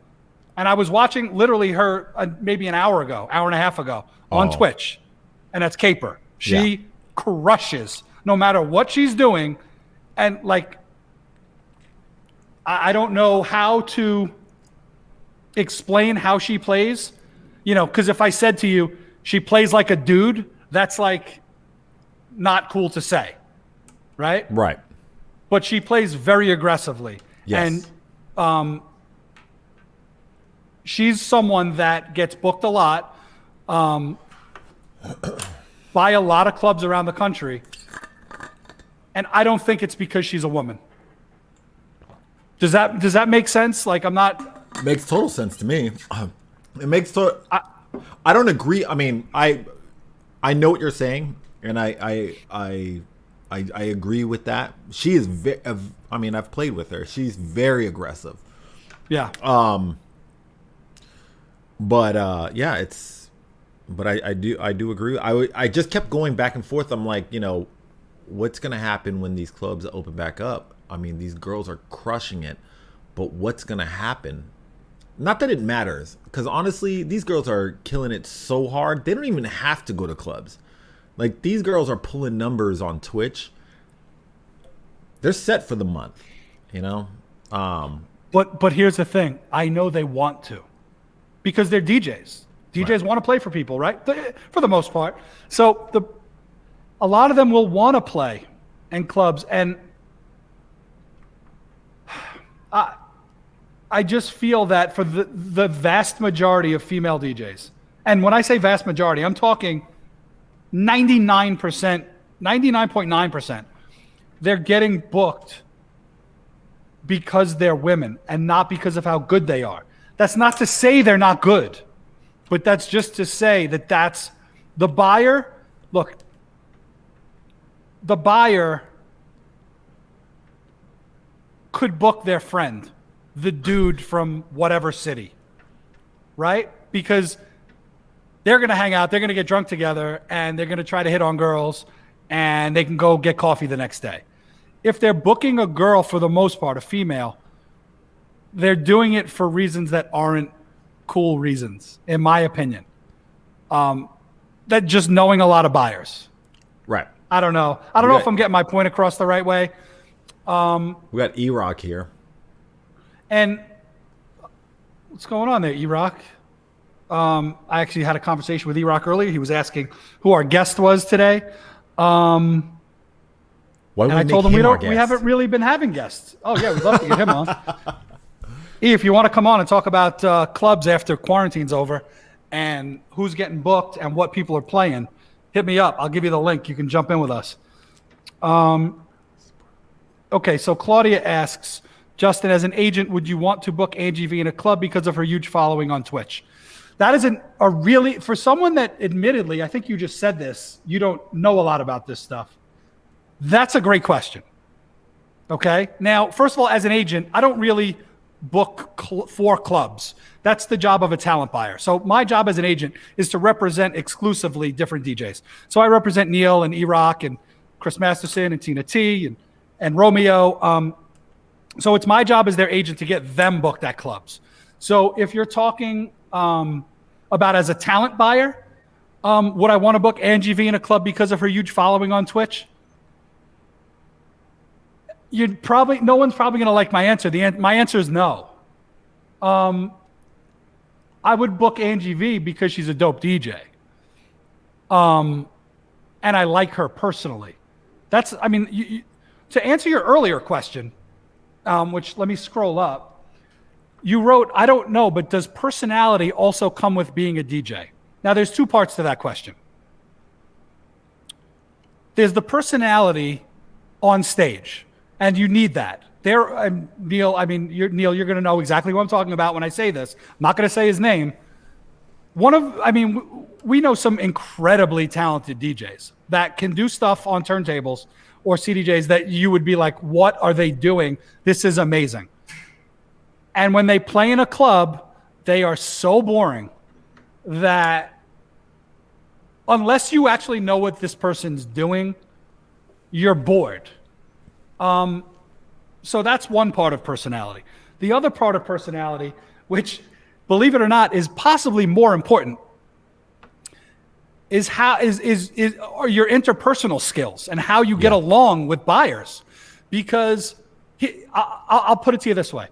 And I was watching literally her maybe an hour and a half ago on Twitch. And that's Caper. She crushes no matter what she's doing. And like, I don't know how to explain how she plays, because if I said to you, she plays like a dude, that's like not cool to say, right? Right. But she plays very aggressively. Yes. And she's someone that gets booked a lot. By a lot of clubs around the country, and I don't think it's because she's a woman. Does that make sense? Like, I'm not. It makes total sense to me. It makes total. I don't agree. I mean, I know what you're saying, and I agree with that. She is. I mean, I've played with her. She's very aggressive. Yeah. But yeah, it's. But I do agree. I just kept going back and forth. I'm like, what's gonna happen when these clubs open back up? I mean, these girls are crushing it, but what's gonna happen? Not that it matters, because honestly, these girls are killing it so hard. They don't even have to go to clubs. Like, these girls are pulling numbers on Twitch. They're set for the month, you know. But here's the thing. I know they want to, because they're DJs. DJs want to play for people, right? For the most part. So a lot of them will want to play in clubs, and I just feel that for the vast majority of female DJs, and when I say vast majority, I'm talking 99%, 99.9%, they're getting booked because they're women and not because of how good they are. That's not to say they're not good, but that's just to say that that's the buyer. Look, the buyer could book their friend, the dude from whatever city, right? Because they're going to hang out, they're going to get drunk together, and they're going to try to hit on girls, and they can go get coffee the next day. If they're booking a girl, for the most part, a female, they're doing it for reasons that aren't cool reasons, in my opinion. That just knowing a lot of buyers. Right. I don't know. I don't know if I'm getting my point across the right way. We got E-Rock here. And what's going on there, E-Rock? I actually had a conversation with E-Rock earlier. He was asking who our guest was today. And I told him we haven't really been having guests. Oh, yeah, we'd love to get him on. E, if you want to come on and talk about clubs after quarantine's over and who's getting booked and what people are playing, hit me up. I'll give you the link. You can jump in with us. Okay, so Claudia asks, Justin, as an agent, would you want to book Angie V in a club because of her huge following on Twitch? That isn't a really, for someone that admittedly, I think you just said this, you don't know a lot about this stuff. That's a great question. Okay. Now, first of all, as an agent, I don't really book for clubs. That's the job of a talent buyer. So my job as an agent is to represent exclusively different DJs. So I represent Neil and E-Rock and Chris Masterson and Tina T and Romeo. So it's my job as their agent to get them booked at clubs. So if you're talking about as a talent buyer, would I want to book Angie V in a club because of her huge following on Twitch? No one's probably going to like my answer. My answer is no. I would book Angie V because she's a dope DJ. And I like her personally. To answer your earlier question, which let me scroll up. You wrote, I don't know, but does personality also come with being a DJ? Now, there's two parts to that question. There's the personality on stage, and you need that. Neil, you're going to know exactly what I'm talking about when I say this. I'm not going to say his name. We know some incredibly talented DJs that can do stuff on turntables or CDJs that you would be like, what are they doing? This is amazing. And when they play in a club, they are so boring that unless you actually know what this person's doing, you're bored. So that's one part of personality. The other part of personality, which, believe it or not, is possibly more important, is are your interpersonal skills and how you get along with buyers. Because I'll put it to you this way.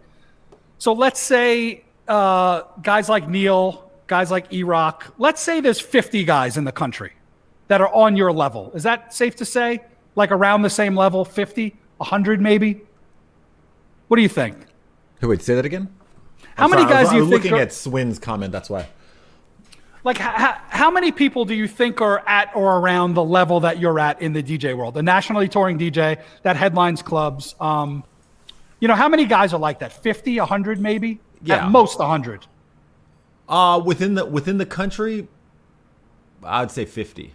So let's say guys like Neil, guys like E-Rock, let's say there's 50 guys in the country that are on your level. Is that safe to say? Like around the same level, 50, 100 maybe? What do you think? Hey, wait, say that again? How many guys do you think? I was looking at Swin's comment, that's why. Like, how many people do you think are at or around the level that you're at in the DJ world? A nationally touring DJ that headlines clubs. How many guys are like that? 50, 100 maybe? Yeah. At most 100. Within the country, I'd say 50.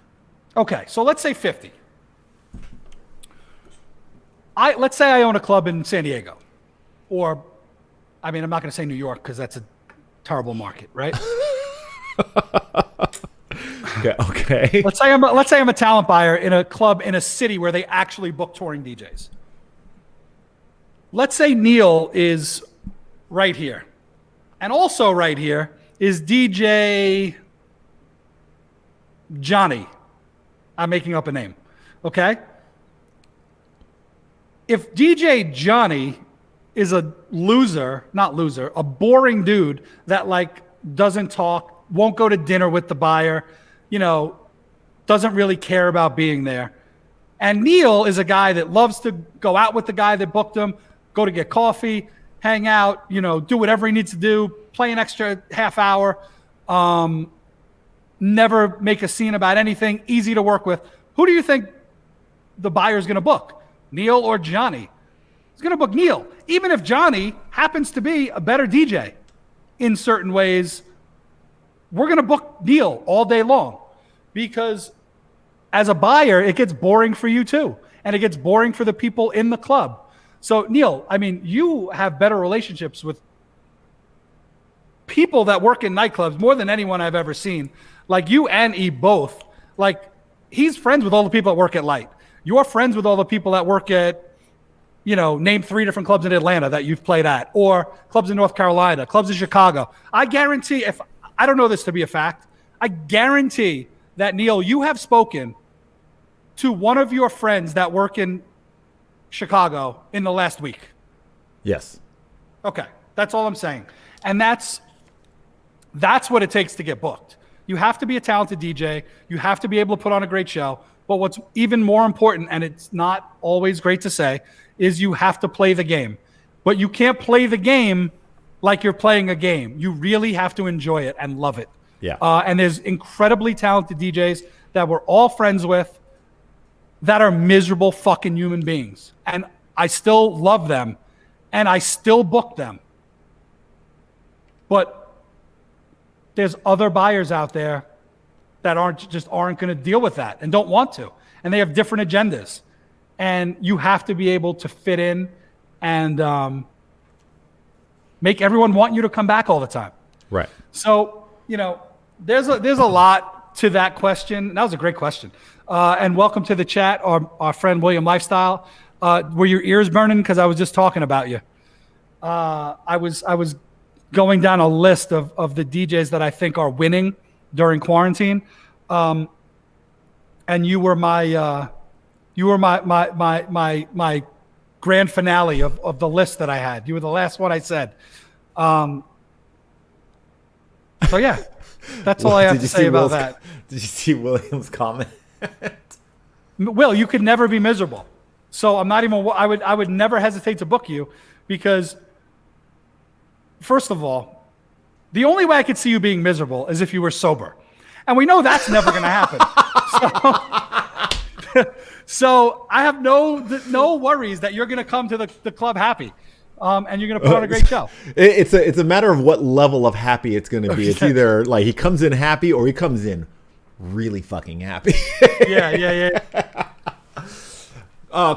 Okay, so let's say 50. Let's say I own a club in San Diego or I mean, I'm not going to say New York because that's a terrible market, right? Okay. Let's say I'm a talent buyer in a club in a city where they actually book touring DJs. Let's say Neil is right here. And also right here is DJ Johnny. I'm making up a name. Okay? If DJ Johnny is a a boring dude that like doesn't talk, won't go to dinner with the buyer, doesn't really care about being there. And Neil is a guy that loves to go out with the guy that booked him, go to get coffee, hang out, do whatever he needs to do, play an extra half hour, never make a scene about anything, easy to work with. Who do you think the buyer's going to book? Neil or Johnny? He's going to book Neil, even if Johnny happens to be a better DJ in certain ways. We're going to book Neil all day long because as a buyer, it gets boring for you too. And it gets boring for the people in the club. So Neil, I mean, you have better relationships with people that work in nightclubs more than anyone I've ever seen. Like you and E both. Like he's friends with all the people that work at Light. You're friends with all the people that work at, name 3 different clubs in Atlanta that you've played at, or clubs in North Carolina, clubs in Chicago. I guarantee, if I don't know this to be a fact, I guarantee that, Neil, you have spoken to one of your friends that work in Chicago in the last week. Yes. Okay. That's all I'm saying. And that's what it takes to get booked. You have to be a talented DJ. You have to be able to put on a great show. But what's even more important, and it's not always great to say, is you have to play the game. But you can't play the game like you're playing a game. You really have to enjoy it and love it. Yeah. And there's incredibly talented DJs that we're all friends with that are miserable fucking human beings. And I still love them and I still book them. But there's other buyers out there that aren't going to deal with that and don't want to. And they have different agendas. And you have to be able to fit in and make everyone want you to come back all the time. Right. So, there's a lot to that question. That was a great question. And welcome to the chat, our friend William Lifestyle. Were your ears burning? Because I was just talking about you. I was going down a list of the DJs that I think are winning during quarantine. And you were my grand finale of the list that I had. You were the last one I said. So yeah, that's all I have to say about that. Did you see William's comment? Will, you could never be miserable. So I'm not even. I would never hesitate to book you because, first of all, the only way I could see you being miserable is if you were sober, and we know that's never going to happen. So I have no worries that you're going to come to the club happy, and you're going to put on a great show. It's a matter of what level of happy it's going to be. It's either like he comes in happy or he comes in really fucking happy. Yeah.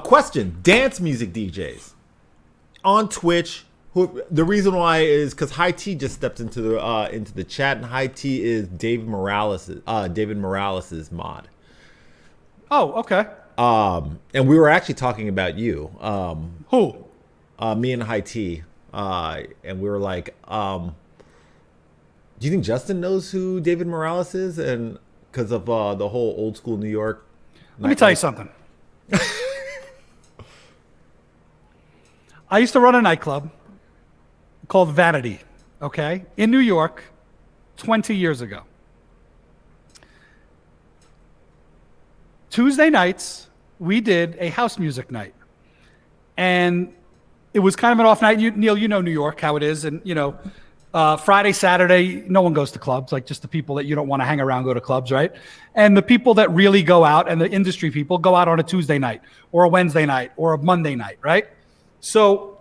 Question: dance music DJs on Twitch. The reason why is because High T just stepped into the chat, and High T is David Morales' mod. Oh, okay. And we were actually talking about you. Who? Me and High T. And we were like, do you think Justin knows who David Morales is? And because of the whole old school New York. Let me tell you something. I used to run a nightclub called Vanity, okay, in New York 20 years ago. Tuesday nights, we did a house music night. And it was kind of an off night. Neil, you know New York, how it is. And, Friday, Saturday, no one goes to clubs. Like just the people that you don't want to hang around go to clubs, right? And the people that really go out and the industry people go out on a Tuesday night or a Wednesday night or a Monday night, right? So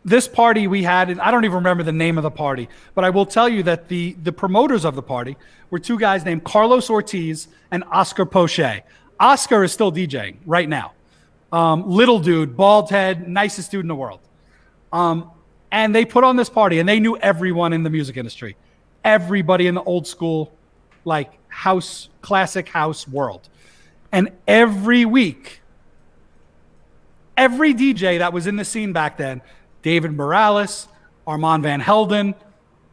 this party we had, and I don't even remember the name of the party, but I will tell you that the promoters of the party were two guys named Carlos Ortiz and Oscar Poche. Oscar is still DJing right now. Little dude, bald head, nicest dude in the world. And they put on this party, and they knew everyone in the music industry, everybody in the old school, like classic house world. And every week, every DJ that was in the scene back then, David Morales, Armand Van Helden,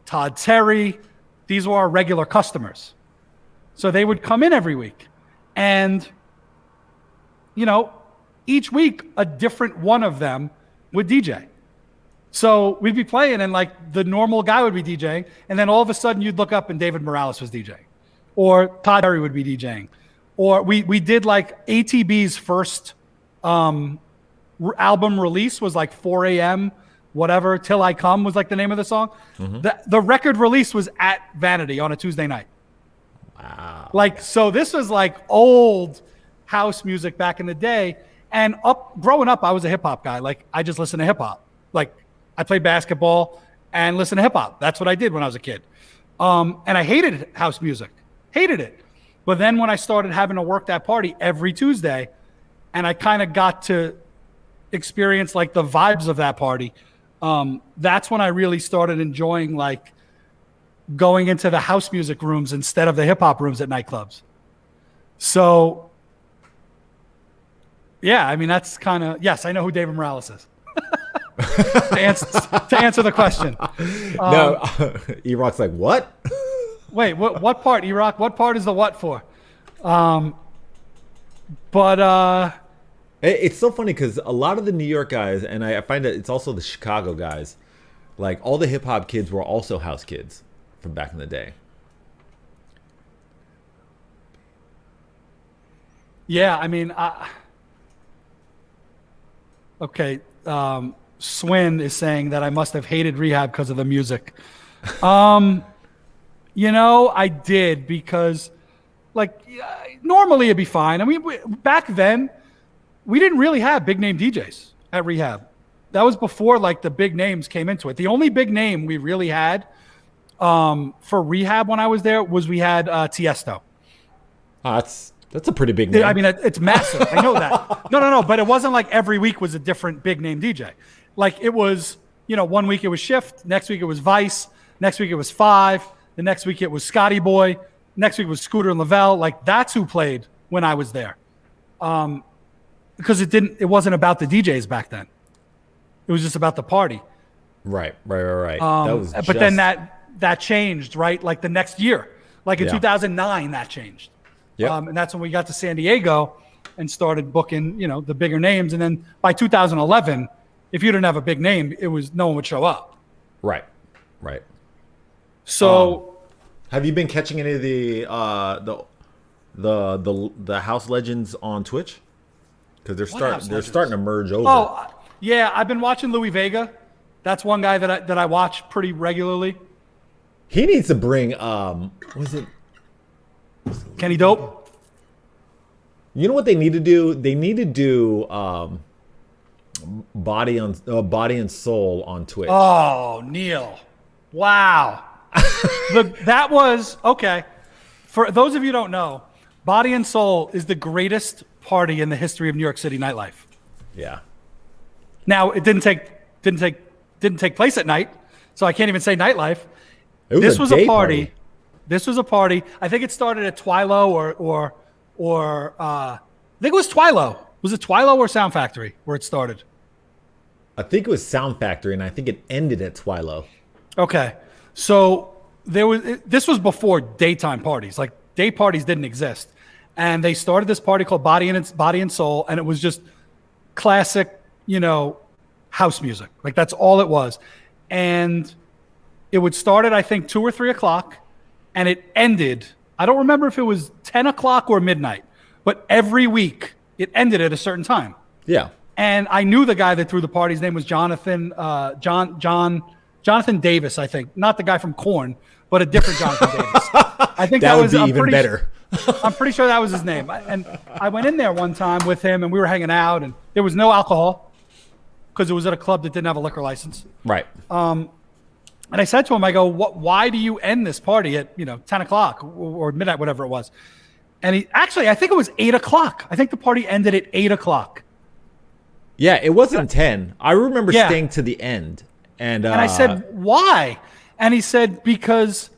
Todd Terry, these were our regular customers. So they would come in every week. And, each week, a different one of them would DJ. So we'd be playing, and like the normal guy would be DJing, and then all of a sudden you'd look up and David Morales was DJing, or Todd Terry would be DJing, or we did like ATB's first album release was like 4 a.m. whatever, Till I Come was like the name of the song. Mm-hmm. The record release was at Vanity on a Tuesday night. Wow. Like, so this was like old house music back in the day. And growing up, I was a hip hop guy. Like, I just listened to hip hop. Like, I played basketball and listened to hip hop. That's what I did when I was a kid. And I hated house music, hated it. But then when I started having to work that party every Tuesday, and I kind of got to experience like the vibes of that party, that's when I really started enjoying like going into the house music rooms instead of the hip hop rooms at nightclubs. So, yeah, I mean, that's kind of, yes, I know who David Morales is. to answer the question. No, E-Rock's like, what? Wait, what part, E-Rock? What part is the what for? It's so funny because a lot of the New York guys, and I find that it's also the Chicago guys, like all the hip hop kids were also house kids from back in the day. Yeah, I mean, okay. Swin is saying that I must have hated rehab because of the music. I did, because like normally it'd be fine. I mean, back then we didn't really have big name DJs at rehab. That was before like the big names came into it. The only big name we really had for rehab when I was there was we had Tiesto. That's a pretty big name. I mean, it's massive. I know that. No. But it wasn't like every week was a different big name DJ. Like it was, 1 week it was Shift. Next week it was Vice. Next week it was Five. The next week it was Scotty Boy. Next week was Scooter and Lavelle. Like that's who played when I was there. Because it wasn't about the DJs back then. It was just about the party. Right. But then that changed, right? Like the next year, like in 2009, that changed. Yeah. And that's when we got to San Diego and started booking, the bigger names. And then by 2011, if you didn't have a big name, no one would show up. Right. So, have you been catching any of the house legends on Twitch? Because they're starting to merge over. Oh, yeah, I've been watching Louis Vega. That's one guy that I watch pretty regularly. He needs to bring was it Kenny Dope? You know what they need to do? They need to do Body and Soul on Twitch. Oh, Neil. Wow. That was, okay. For those of you who don't know, Body and Soul is the greatest party in the history of New York City nightlife. Yeah. Now, it didn't take place at night, so I can't even say nightlife. This was a party. This was a party. I think it started at Twilo or I think it was Twilo. Was it Twilo or Sound Factory where it started? I think it was Sound Factory, and I think it ended at Twilo. Okay. So this was before daytime parties. Like day parties didn't exist. And they started this party called Body and Soul, and it was just classic, house music. Like that's all it was. And it would start at, I think, 2 or 3 o'clock, and it ended, I don't remember if it was 10 o'clock or midnight, but every week it ended at a certain time. Yeah. And I knew the guy that threw the party. His name was Jonathan Davis, I think. Not the guy from Korn, but a different Jonathan Davis. I think that would be even better. I'm pretty sure that was his name. And I went in there one time with him, and we were hanging out, and there was no alcohol because it was at a club that didn't have a liquor license. Right. And I said to him, I go, why do you end this party at 10 o'clock or midnight, whatever it was? And I think it was 8 o'clock. I think the party ended at 8 o'clock. Yeah, it wasn't 10. I remember Yeah. staying to the end. And And I said, why? And he said, because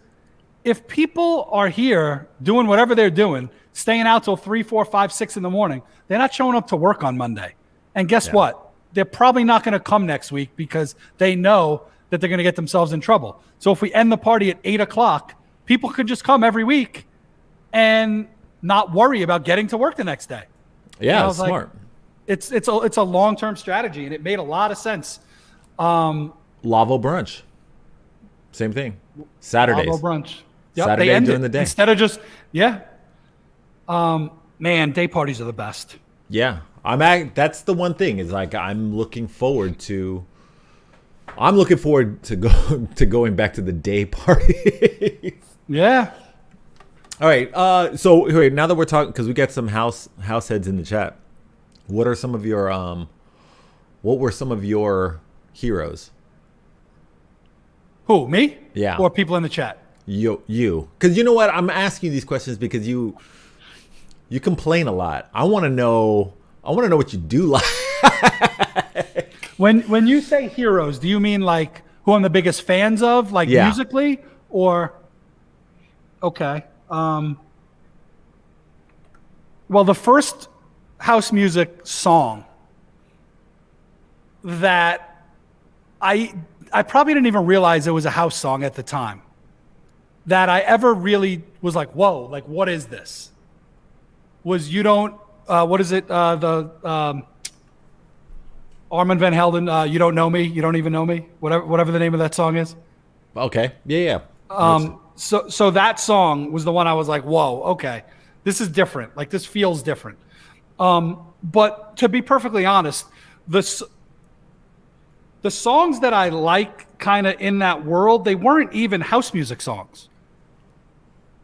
if people are here doing whatever they're doing, staying out till 3, 4, 5, 6 in the morning, they're not showing up to work on Monday. And guess what? They're probably not going to come next week because they know that they're going to get themselves in trouble. So if we end the party at 8 o'clock, people could just come every week and not worry about getting to work the next day. yeah, I was like, smart. It's a long-term strategy, and it made a lot of sense. Lavo brunch. Same thing. Saturdays. Bravo brunch. Yep, Saturday they end during it. the day. Instead of just man, day parties are the best. Yeah. That's the one thing is like I'm looking forward to going back to the day parties. Yeah. All right. So wait, now that we're talking, because we got some house heads in the chat. What were some of your heroes? Who, me? Yeah. Or people in the chat? You. Because you know what? I'm asking you these questions because you complain a lot. I want to know what you do like. When you say heroes, do you mean like who I'm the biggest fans of, like musically, or? Okay. Well, the first house music song that I probably didn't even realize it was a house song at the time that I ever really was like, whoa, like what is this? Was You Don't, what is it? The Armand Van Helden, You Don't Know Me, You Don't Even Know Me, whatever the name of that song is. Okay. Yeah. So that song was the one I was like, whoa, okay, this is different. Like this feels different. But to be perfectly honest, the songs that I like kind of in that world, they weren't even house music songs,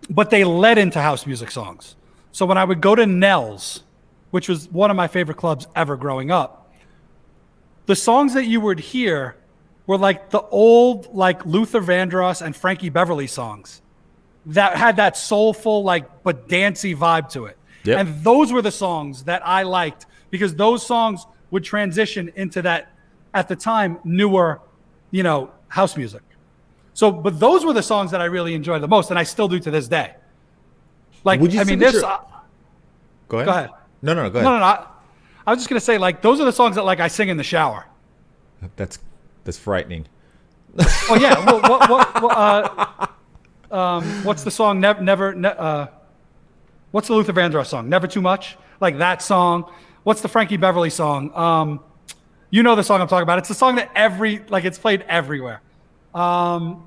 but they led into house music songs. So when I would go to Nell's, which was one of my favorite clubs ever growing up, the songs that you would hear were like the old, like Luther Vandross and Frankie Beverly songs that had that soulful, like, but dancey vibe to it. Yep. And those were the songs that I liked because those songs would transition into that, at the time, newer, house music. So, but those were the songs that I really enjoyed the most, and I still do to this day. Like, Would you I say mean, that this. Go ahead. Go ahead. No, go ahead. No. I was just gonna say, like, those are the songs that, like, I sing in the shower. That's frightening. Oh yeah. What's the song? What's the Luther Vandross song? Never Too Much. Like that song. What's the Frankie Beverly song? You know the song I'm talking about. It's the song that it's played everywhere. I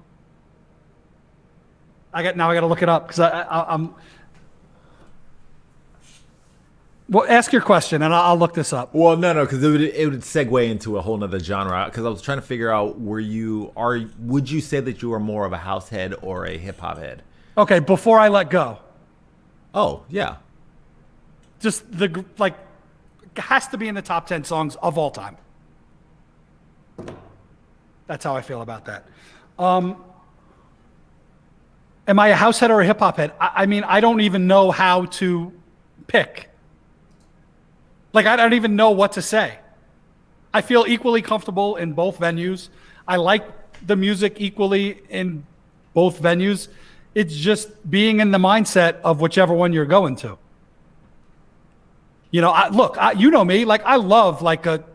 got to look it up because I'm. Well, ask your question and I'll look this up. Well, no, because it would segue into a whole nother genre. Because I was trying to figure out would you say that you are more of a house head or a hip hop head? Okay, before I let go, Oh yeah, just has to be in the top 10 songs of all time. That's how I feel about that. Am I a house head or a hip hop head? I mean, I don't even know how to pick. Like, I don't even know what to say. I feel equally comfortable in both venues. I like the music equally in both venues. It's just being in the mindset of whichever one you're going to. You know me. Like, I love like a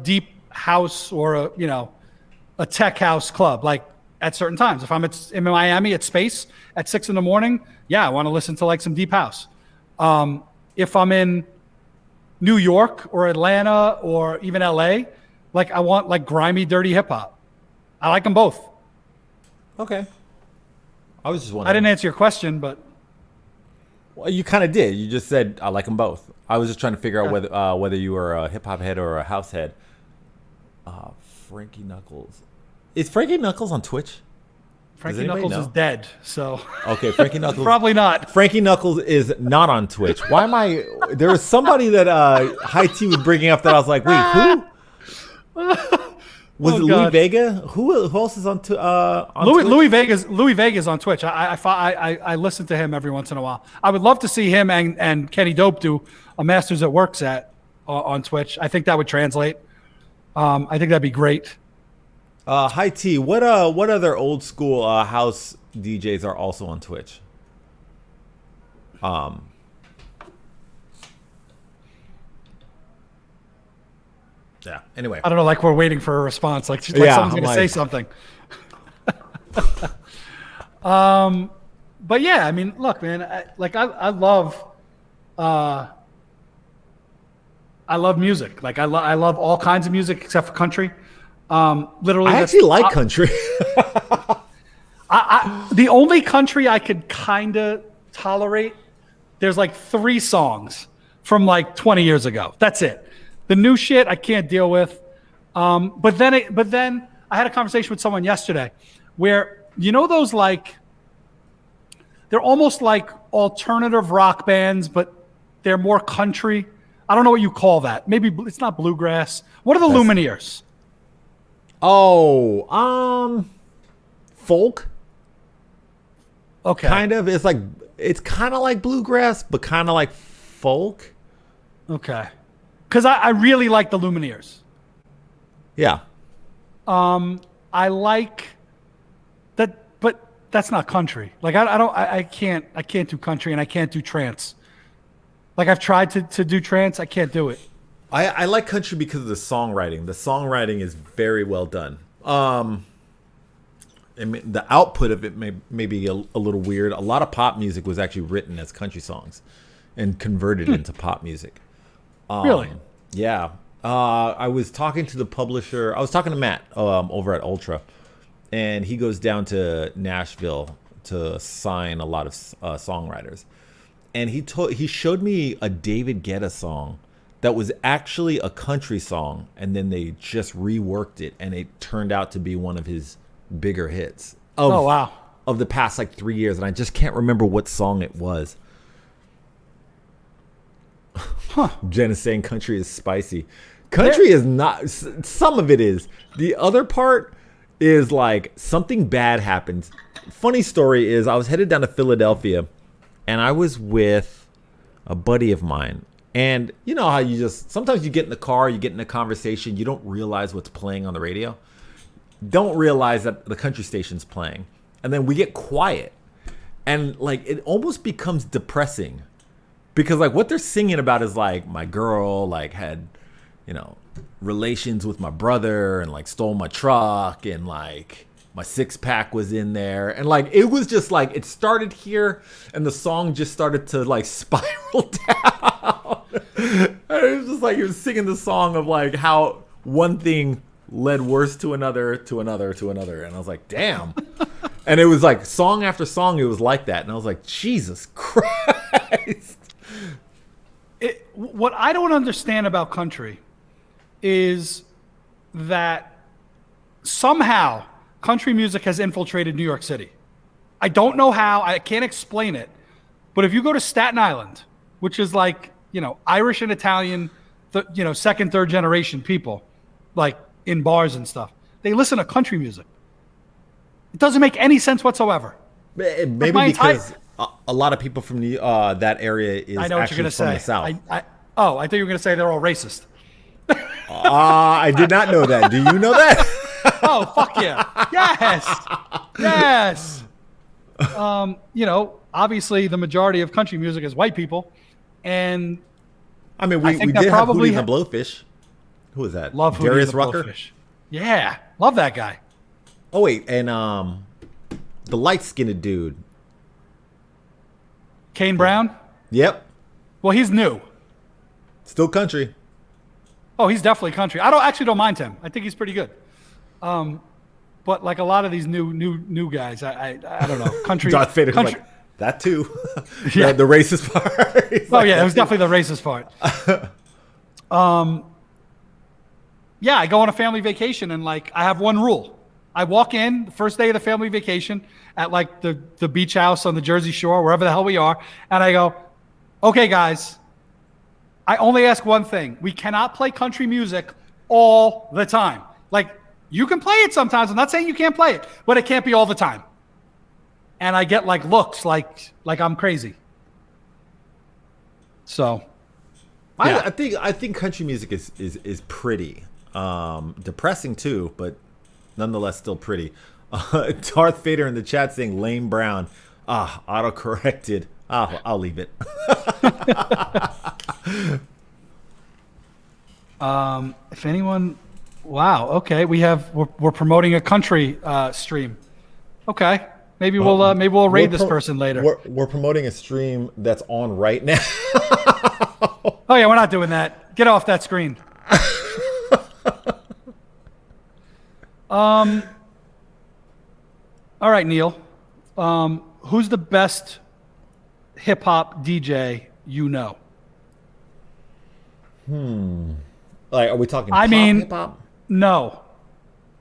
deep house or a tech house club. Like at certain times, if I'm in Miami at Space at 6 a.m, yeah, I want to listen to like some deep house. If I'm in New York or Atlanta or even LA, like I want like grimy, dirty hip hop. I like them both. okay. I was just wondering. I didn't answer your question, but Well, you kind of did. You just said I like them both. I was just trying to figure out whether you were a hip hop head or a house head. Frankie Knuckles. Is Frankie Knuckles on Twitch? Frankie Knuckles is dead, so Okay, Frankie Knuckles. probably not. Frankie Knuckles is not on Twitch. Why am I? There was somebody that High T was bringing up that I was like, wait, who? Was it Louis God. Vega? Who else is on Twitch? Louis Vega's on Twitch. I listen to him every once in a while. I would love to see him and Kenny Dope do a Masters at Works at on Twitch. I think that would translate. I think that'd be great. Hi T, what other old school house DJs are also on Twitch? Yeah. Anyway, I don't know. Like we're waiting for a response. Like, someone's going to say something. But yeah, I mean, look, man. I love music. Like I love all kinds of music except for country. Literally, I actually like country. The only country I could kind of tolerate, there's like 3 songs from like 20 years ago. That's it. The new shit I can't deal with. But then I had a conversation with someone yesterday where, you know, those like, they're almost like alternative rock bands, but they're more country. I don't know what you call that. Maybe it's not bluegrass. What are the Lumineers? Oh, folk. Okay. Kind of. It's kind of like bluegrass, but kind of like folk. Okay. Because I really like the Lumineers. Yeah. I like that, but that's not country. Like I can't do country and I can't do trance. Like I've tried to do trance, I can't do it. I like country because of the songwriting. The songwriting is very well done. The output of it may be a little weird. A lot of pop music was actually written as country songs and converted into pop music. Really? Yeah. I was talking to the publisher. I was talking to Matt over at Ultra, and he goes down to Nashville to sign a lot of songwriters. And he showed me a David Guetta song that was actually a country song, and then they just reworked it, and it turned out to be one of his bigger hits. Oh wow! Of the past like 3 years, and I just can't remember what song it was. Huh. Jen is saying country is spicy. Country is not. Some of it is. The other part is like something bad happens. Funny story is I was headed down to Philadelphia, and I was with a buddy of mine. And you know how you just, sometimes you get in the car, you get in a conversation, you don't realize what's playing on the radio. Don't realize that the country station's playing. And then we get quiet. And like it almost becomes depressing. Because like what they're singing about is like my girl like had, you know, relations with my brother and like stole my truck and like my 6-pack was in there. And like it was just like it started here and the song just started to like spiral down. And it was just like he was singing the song of like how one thing led worse to another, to another, to another. And I was like, damn. And it was like song after song, it was like that. And I was like, Jesus Christ. What I don't understand about country is that somehow country music has infiltrated New York City. I don't know how. I can't explain it. But if you go to Staten Island, which is like, you know, Irish and Italian, you know, second, third generation people, like in bars and stuff, they listen to country music. It doesn't make any sense whatsoever. Maybe like because a lot of people from that area is actually from the South. I thought you were going to say they're all racist. I did not know that. Do you know that? Oh, fuck yeah. Yes. Yes. You know, obviously the majority of country music is white people. And I mean, we did have Hootie and the Blowfish. Who is that? Love Hootie Darius and the Rucker? Blowfish. Yeah. Love that guy. Oh, wait. And the light-skinned dude. Kane Brown? Yep. Well, he's new. Still country. Oh, he's definitely country. I don't mind him. I think he's pretty good. But like a lot of these new guys, I don't know. Country. Darth Vader's country, like, that too. Yeah. the racist part. Oh yeah, it was definitely the racist part. Yeah, I go on a family vacation and like I have one rule. I walk in the first day of the family vacation at like the beach house on the Jersey Shore, wherever the hell we are, and I go, okay, guys, I only ask one thing. We cannot play country music all the time. Like, you can play it sometimes. I'm not saying you can't play it, but it can't be all the time. And I get like looks like I'm crazy. So I think country music is pretty. Depressing too, but nonetheless still pretty. Darth Vader in the chat saying Lane Brown. Auto corrected. I'll leave it. If anyone, wow, okay, we're promoting a country stream. Okay, maybe we'll raid this person later. We're promoting a stream that's on right now. Oh yeah, we're not doing that. Get off that screen. All right, Neil. Who's the best hip hop DJ you know? Like, are we talking? Hip hop? No.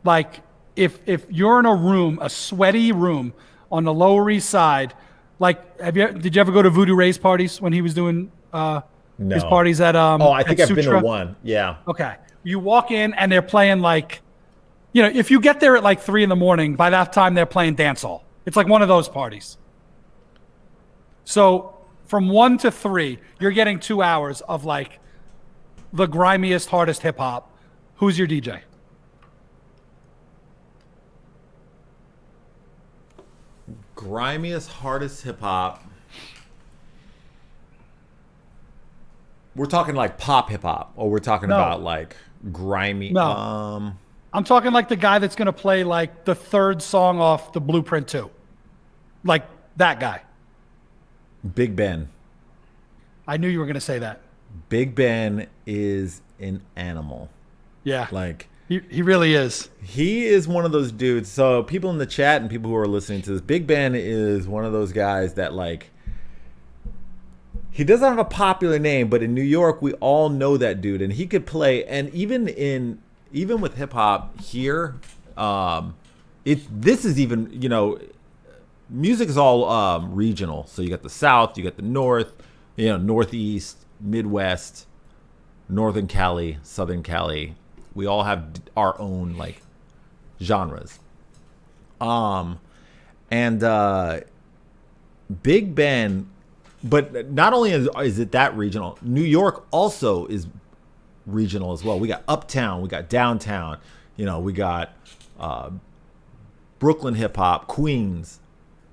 Like, if you're in a room, a sweaty room on the Lower East Side, like, did you ever go to Voodoo Ray's parties when he was doing his parties at I think at I've been Sutra? to one. Yeah. Okay. You walk in and they're playing like, if you get there at like 3 a.m, by that time they're playing dancehall. It's like one of those parties. So from 1 to 3, you're getting 2 hours of like the grimiest, hardest hip hop. Who's your DJ? Grimiest, hardest hip hop. We're talking like pop hip hop, or we're talking about like grimy. No. I'm talking like the guy that's going to play like the 3rd song off the Blueprint 2. Like that guy. Big Ben. I knew you were going to say that. Big Ben is an animal. Yeah. Like he really is. He is one of those dudes. So people in the chat and people who are listening to this, Big Ben is one of those guys that like, he doesn't have a popular name, but in New York, we all know that dude, and he could play. And even with hip hop here, this is even, music is all regional. So you got the South, you got the North, Northeast, Midwest, Northern Cali, Southern Cali. We all have our own like genres. Big Ben, but not only is it that regional, New York also is regional as well. We got uptown, we got downtown, we got Brooklyn hip hop, Queens.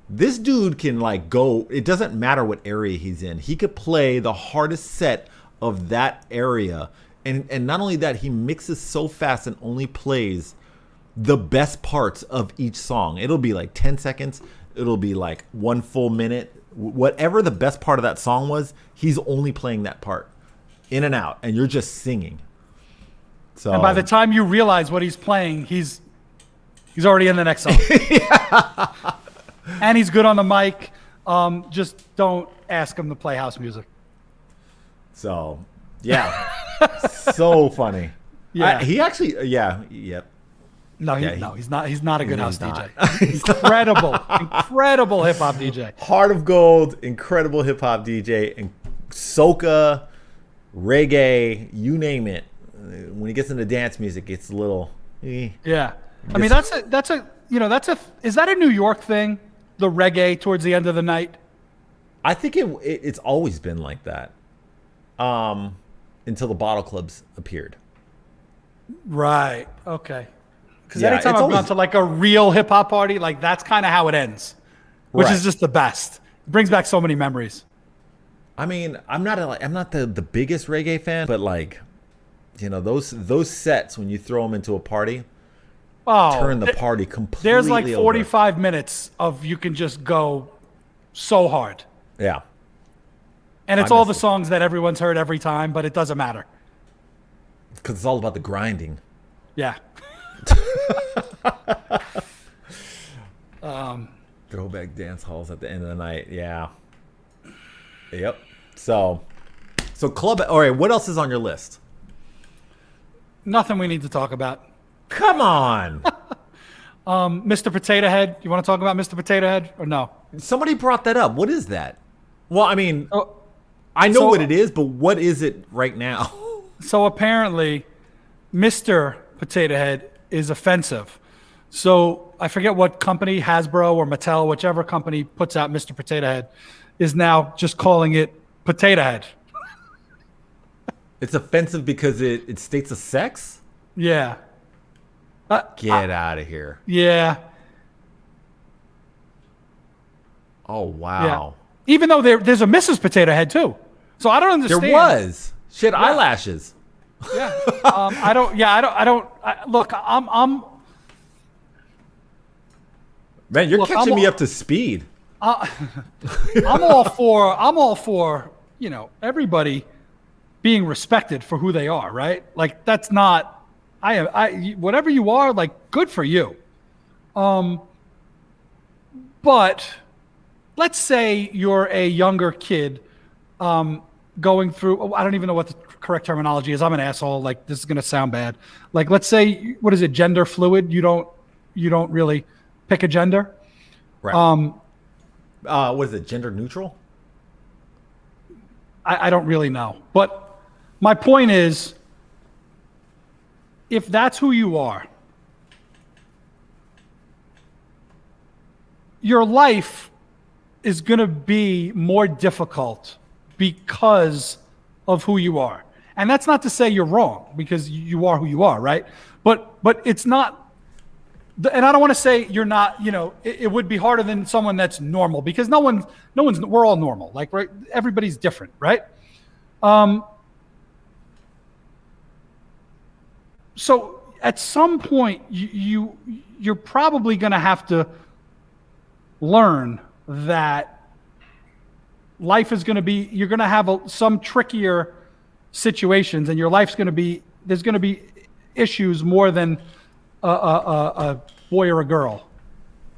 This dude can like go, it doesn't matter what area he's in. He could play the hardest set of that area. And not only that, he mixes so fast and only plays the best parts of each song. It'll be like 10 seconds. It'll be like 1 full minute. Whatever the best part of that song was, he's only playing that part in and out. And you're just singing. So, and by the time you realize what he's playing, he's already in the next song. Yeah. And he's good on the mic. Just don't ask him to play house music. So, yeah. So funny. Yeah. He actually, yep. No, he's not. He's not a good house DJ. Incredible hip hop DJ. Heart of Gold, incredible hip hop DJ, and soca, reggae, you name it. When he gets into dance music, it's a little. Yeah, I mean is that a New York thing? The reggae towards the end of the night. I think it's always been like that. Until the bottle clubs appeared. Right. Okay. Because anytime I've gone to like a real hip hop party, like that's kind of how it ends, which is just the best. It brings back so many memories. I mean, I'm not the biggest reggae fan, but like, those sets when you throw them into a party, turn the party completely. There's like 45 minutes of you can just go so hard. Yeah. And it's all the songs that everyone's heard every time, but it doesn't matter. Because it's all about the grinding. Yeah. Throwback dance halls at the end of the night. Yeah. Yep. So club. All right. What else is on your list? Nothing we need to talk about. Come on. Mr. Potato Head. You want to talk about Mr. Potato Head or no? Somebody brought that up. What is that? Well, I mean, I know what it is, but what is it right now? So apparently, Mr. Potato Head is offensive. So I forget what company, Hasbro or Mattel, whichever company puts out Mr. Potato Head, is now just calling it Potato Head. It's offensive because it states a sex? Yeah. Get out of here. Yeah. Oh, Yeah. wow. Even though there's a Mrs. Potato Head too, so I don't understand. There was. She had eyelashes. Yeah. I don't. Yeah. I don't. Look, I'm. Man, you're Look, catching me up to speed. I'm all for everybody being respected for who they are, right? Like that's not. Whatever you are, like good for you. But let's say you're a younger kid going through, I don't even know what the correct terminology is. I'm an asshole. Like this is going to sound bad. Like let's say, what is it? Gender fluid. You don't really pick a gender. Right. What is it? Gender neutral? I don't really know. But my point is, if that's who you are, your life is going to be more difficult because of who you are. And that's not to say you're wrong, because you are who you are, right? But it's not, and I don't want to say you're not, it would be harder than someone that's normal, because no one's, we're all normal. Like, right? Everybody's different, right? So at some point you're probably going to have to learn that life is going to be, you're going to have some trickier situations, and your life's going to be, there's going to be issues more than a boy or a girl.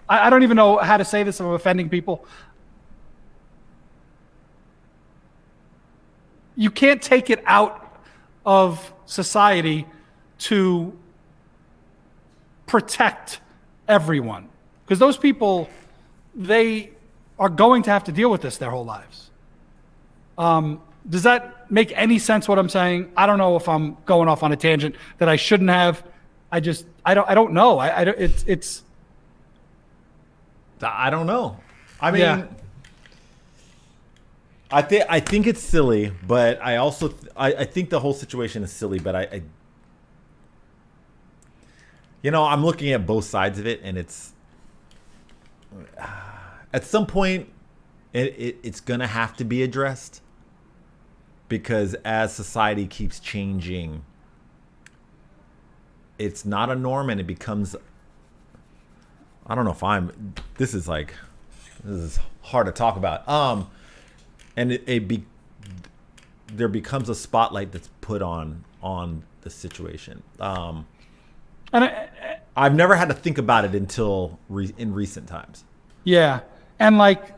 I don't even know how to say this if I'm offending people. You can't take it out of society to protect everyone, because those people, they are going to have to deal with this their whole lives. Does that make any sense what I'm saying? I don't know if I'm going off on a tangent that I shouldn't have. I don't know. It's I don't know. I mean, yeah. I think it's silly, but I also I think the whole situation is silly, but I I'm looking at both sides of it, and it's at some point it's gonna have to be addressed, because as society keeps changing, it's not a norm, and it becomes, I don't know if this is hard to talk about, and there becomes a spotlight that's put on the situation. And I've never had to think about it until in recent times. yeah, and like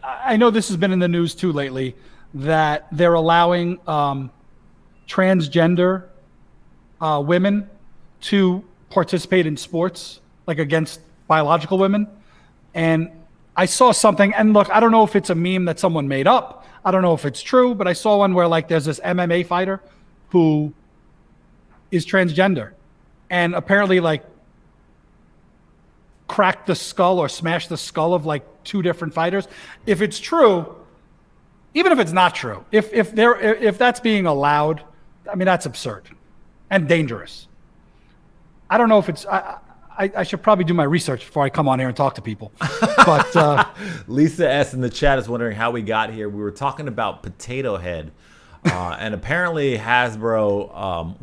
I know this has been in the news too lately, that they're allowing transgender women to participate in sports, like against biological women. And I saw something, and look, I don't know if it's a meme that someone made up. I don't know if it's true, but I saw one where like there's this MMA fighter who is transgender, and apparently like cracked the skull or smashed the skull of like two different fighters. If it's true, even if it's not true, if that's being allowed, I mean, that's absurd and dangerous. I don't know if it's, I should probably do my research before I come on here and talk to people. But Lisa S in the chat is wondering how we got here. We were talking about Potato Head, and apparently Hasbro,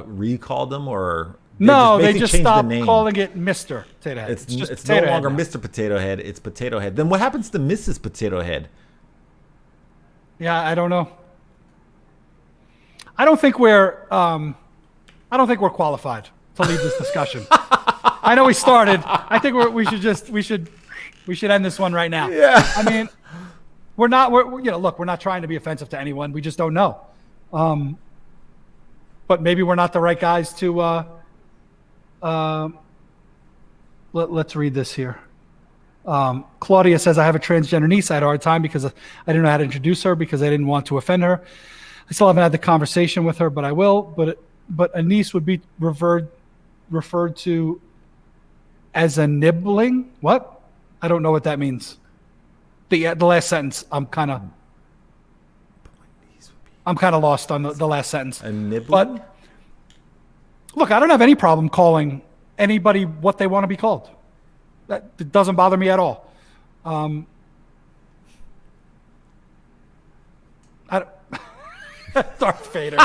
recalled them, or they just changed stopped the name. calling it Mr. Potato Head. It's just no Potato longer Head now. Mr. Potato Head. It's Potato Head. Then what happens to Mrs. Potato Head? Yeah, I don't know. I don't think we're qualified to lead this discussion. I know we started. I think we should end this one right now. Yeah. I mean, we're not trying to be offensive to anyone. We just don't know. But maybe we're not the right guys to. Let's read this here. Claudia says, I have a transgender niece. I had a hard time because I didn't know how to introduce her, because I didn't want to offend her. I still haven't had the conversation with her, but I will. But a niece would be referred to as a nibbling. What? I don't know what that means. The last sentence, I'm kind of. But my niece would be I'm kind of lost on the last sentence. A nibbling? But look, I don't have any problem calling anybody what they want to be called. That it doesn't bother me at all. I don't, Darth Vader.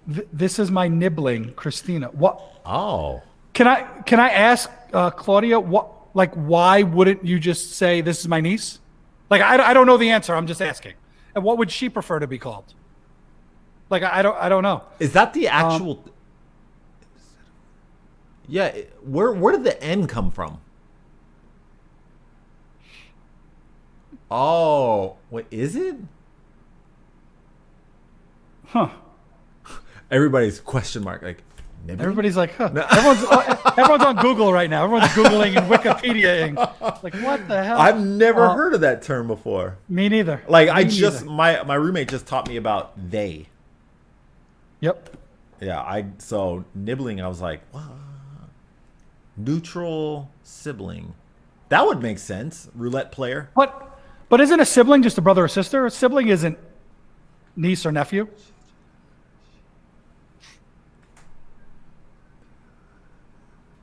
This is my nibbling, Christina. What? Oh. Can I ask Claudia why wouldn't you just say this is my niece? Like I don't know the answer. I'm just asking. And what would she prefer to be called? Like I don't know. Is that the actual? Yeah. Where did the N come from? Oh, what is it? Huh. Everybody's question mark like. Nibbling? Everybody's like, huh. Everyone's on Google right now. Everyone's Googling and Wikipediaing. Like, what the hell? I've never heard of that term before. Me neither. Like neither. My roommate just taught me about they. Yep. Yeah, so nibbling, I was like, what? Neutral sibling. That would make sense. Roulette player. But isn't a sibling just a brother or sister? A sibling isn't niece or nephew.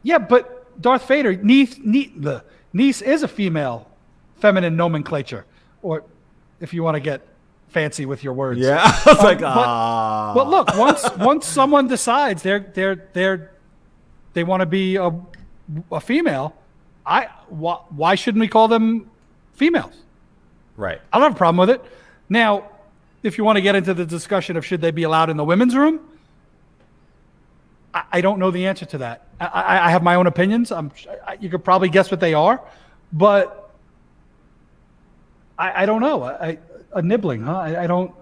Yeah, but Darth Vader, the niece is a female, feminine nomenclature, or if you want to get fancy with your words. Yeah, I was like, ah. But look, once someone decides they want to be a female, why shouldn't we call them females? Right. I don't have a problem with it. Now, if you want to get into the discussion of should they be allowed in the women's room, I don't know the answer to that. I have my own opinions. You could probably guess what they are, but I don't know. A nibbling, huh? I don't.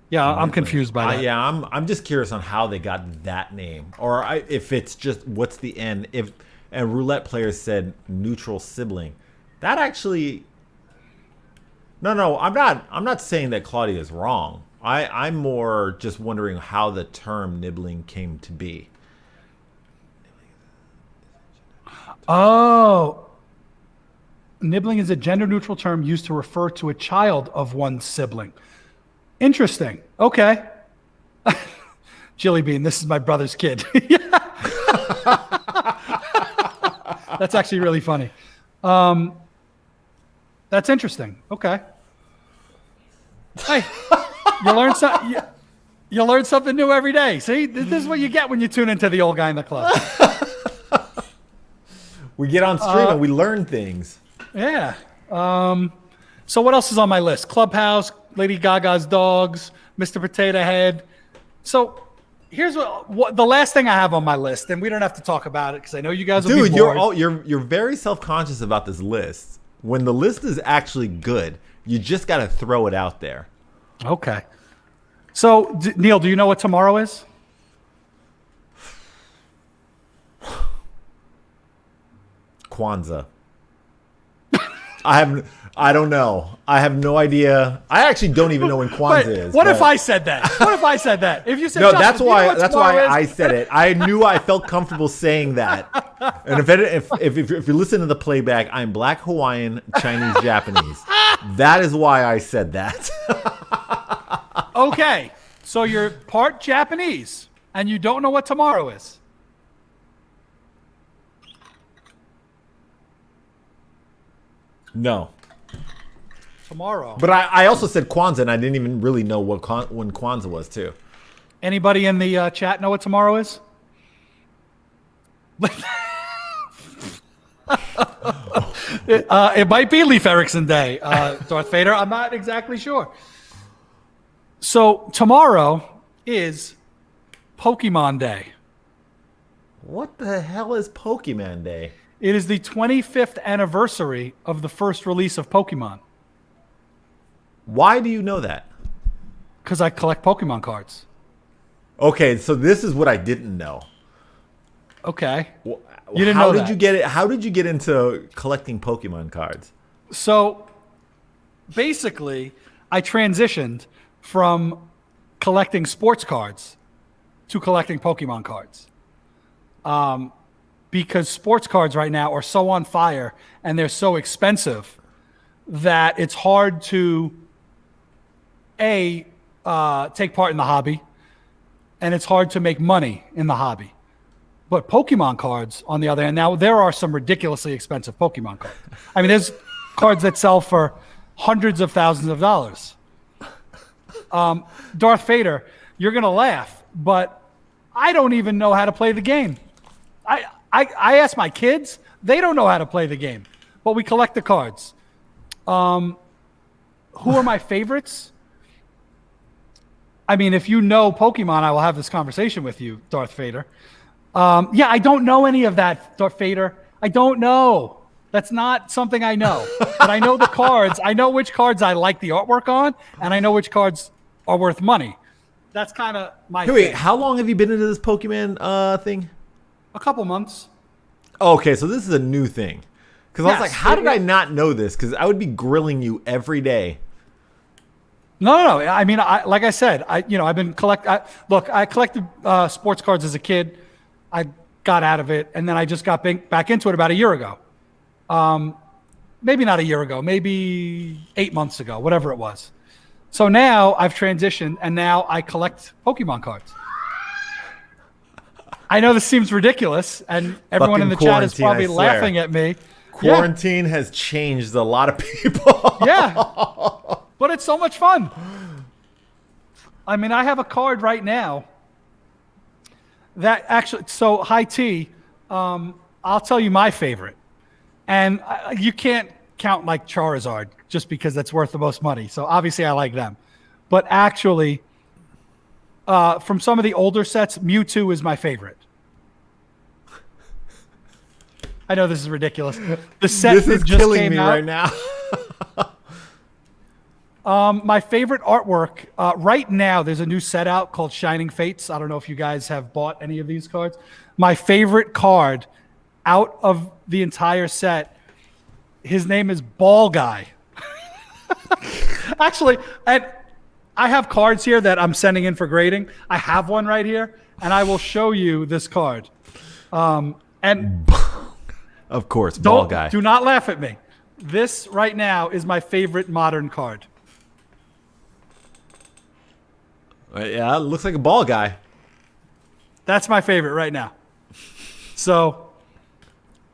Yeah, I'm confused by that. Yeah, I'm just curious on how they got that name, or if it's just what's the end. If a roulette player said neutral sibling, that actually. No, I'm not saying that Claudia is wrong. I'm more just wondering how the term nibbling came to be. Oh. Nibbling is a gender-neutral term used to refer to a child of one's sibling. Interesting. Okay. Jilly Bean, this is my brother's kid. That's actually really funny. That's interesting. Okay. Hey. You learn something new every day. See, this is what you get when you tune into the old guy in the club. We get on stream and we learn things. Yeah. So what else is on my list? Clubhouse, Lady Gaga's dogs, Mr. Potato Head. So here's what the last thing I have on my list, and we don't have to talk about it because I know you guys will be bored. You're very self-conscious about this list. When the list is actually good, you just got to throw it out there. Okay. So, Neil, do you know what tomorrow is? Kwanzaa. I don't know. I have no idea. I actually don't even know when Kwanzaa is. What if I said that? What if I said that? If you said no, that's why I said it. I knew I felt comfortable saying that. And if you listen to the playback, I'm Black, Hawaiian, Chinese, Japanese. That is why I said that. Okay, so you're part Japanese and you don't know what tomorrow is. No. Tomorrow. But I also said Kwanzaa, and I didn't even really know when Kwanzaa was, too. Anybody in the chat know what tomorrow is? It might be Leif Erikson Day, Darth Vader. I'm not exactly sure. So tomorrow is Pokemon Day. What the hell is Pokemon Day? It is the 25th anniversary of the first release of Pokemon. Why do you know that? Because I collect Pokemon cards. Okay, so this is what I didn't know. Okay. You didn't know that. How did you get it? How did you get into collecting Pokemon cards? So basically, I transitioned from collecting sports cards to collecting Pokemon cards. Because sports cards right now are so on fire and they're so expensive that it's hard to take part in the hobby, and it's hard to make money in the hobby. But Pokemon cards, on the other hand, now there are some ridiculously expensive Pokemon cards. I mean, there's cards that sell for hundreds of thousands of dollars. Darth Vader, you're going to laugh, but I don't even know how to play the game. I ask my kids, they don't know how to play the game, but we collect the cards. Who are my favorites? I mean, if you know Pokemon, I will have this conversation with you, Darth Vader. Yeah, I don't know any of that, Darth Vader. I don't know. That's not something I know. But I know the cards. I know which cards I like the artwork on, and I know which cards are worth money. That's kind of my thing. Wait, how long have you been into this Pokemon thing? A couple months. Okay, so this is a new thing. Because I was Yes, like, how did I not know this? Because I would be grilling you every day. No. I mean, like I said, I've been I collected sports cards as a kid. I got out of it, and then I just got back into it about a year ago. Maybe not a year ago, maybe 8 months ago, whatever it was. So now I've transitioned, and now I collect Pokemon cards. I know this seems ridiculous, and everyone Fucking in the chat is quarantine, probably I swear. laughing at me. Quarantine has changed a lot of people. Yeah, but it's so much fun. I mean, I have a card right now that actually, so high T, I'll tell you my favorite. And you can't count like Charizard just because that's worth the most money. So obviously I like them. But actually, from some of the older sets, Mewtwo is my favorite. I know this is ridiculous. The set This that is just killing came me out, right now. my favorite artwork right now, there's a new set out called Shining Fates. I don't know if you guys have bought any of these cards. My favorite card out of the entire set, his name is Ball Guy. Actually, and I have cards here that I'm sending in for grading. I have one right here, and I will show you this card. And Of course, Ball Guy. do not laugh at me. This right now is my favorite modern card. Yeah, it looks like a Ball Guy. That's my favorite right now. So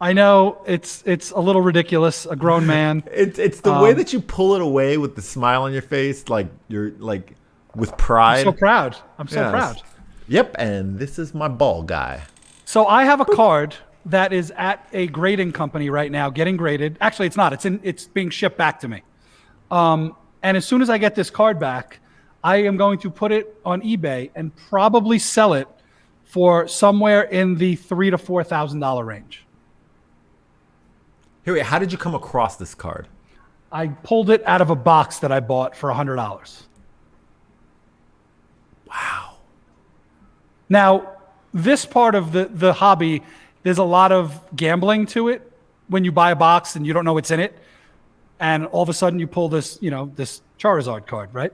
I know it's a little ridiculous, a grown man. It's the way that you pull it away with the smile on your face, like you're like with pride. I'm so proud. I'm so Yes. proud. Yep, and this is my Ball Guy. So I have a card that is at a grading company right now, getting graded. Actually, it's not. It's being shipped back to me. And as soon as I get this card back, I am going to put it on eBay and probably sell it for somewhere in the $3,000 to $4,000 range. Here, wait, how did you come across this card? I pulled it out of a box that I bought for $100. Wow. Now, this part of the hobby, there's a lot of gambling to it when you buy a box and you don't know what's in it. And all of a sudden you pull this, this Charizard card, right?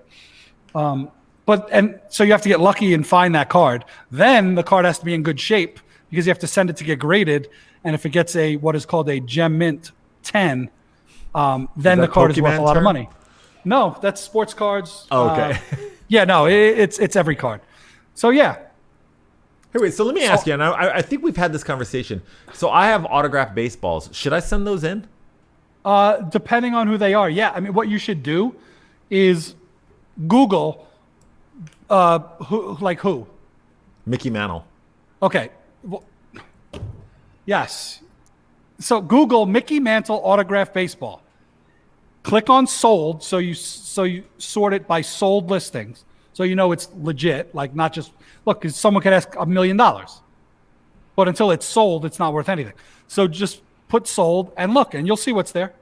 So you have to get lucky and find that card. Then the card has to be in good shape because you have to send it to get graded. And if it gets what is called a Gem Mint 10, then the card is worth a lot of money. No, that's sports cards. Oh, okay. Yeah, no, it's every card. So yeah. Hey, wait, so let me ask you, and I think we've had this conversation. So I have autographed baseballs. Should I send those in? Depending on who they are, yeah. I mean, what you should do is Google who. Mickey Mantle. Okay. Well, yes. So Google Mickey Mantle autographed baseball. Click on sold, so you sort it by sold listings, so you know it's legit. Like not just look, 'cause someone could ask $1 million, but until it's sold, it's not worth anything. So just put sold and look, and you'll see what's there.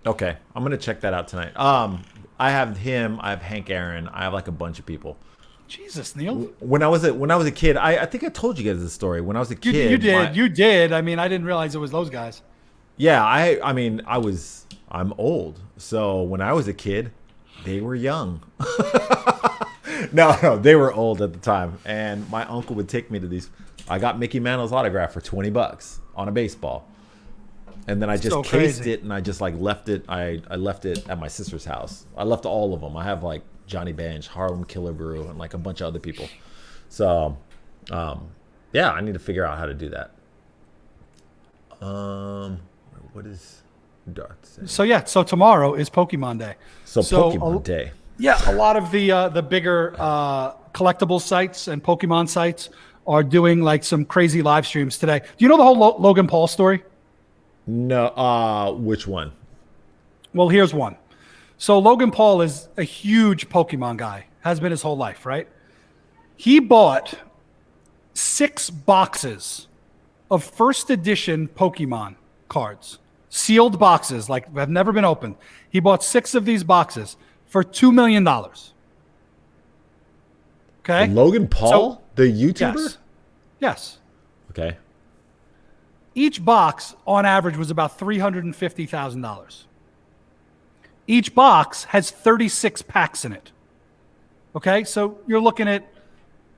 Okay, I'm gonna check that out tonight. I have him. I have Hank Aaron. I have like a bunch of people. Jesus, Neil. When I was a kid, I think I told you guys this story. When I was a kid, You did. I mean, I didn't realize it was those guys. Yeah, I'm old. So when I was a kid, they were young. No, they were old at the time. And my uncle would take me to these. I got Mickey Mantle's autograph for $20 on a baseball. And then I just So cased crazy. it, and I just like left it. I left it at my sister's house. I left all of them. I have like Johnny Bench, Harlem Killer Brew, and like a bunch of other people. So, yeah, I need to figure out how to do that. What is Darth saying? So yeah, so tomorrow is Pokemon Day. So Pokemon Day. Yeah, a lot of the bigger collectible sites and Pokemon sites are doing like some crazy live streams today. Do you know the whole Logan Paul story? No, which one? Well, here's one. So Logan Paul is a huge Pokemon guy, has been his whole life, right? He bought 6 boxes of first edition Pokemon cards, sealed boxes, like have never been opened. He bought 6 of these boxes for $2 million. Okay. Logan Paul, the YouTuber? Yes. Yes. Okay. Each box, on average, was about $350,000. Each box has 36 packs in it. Okay, so you're looking at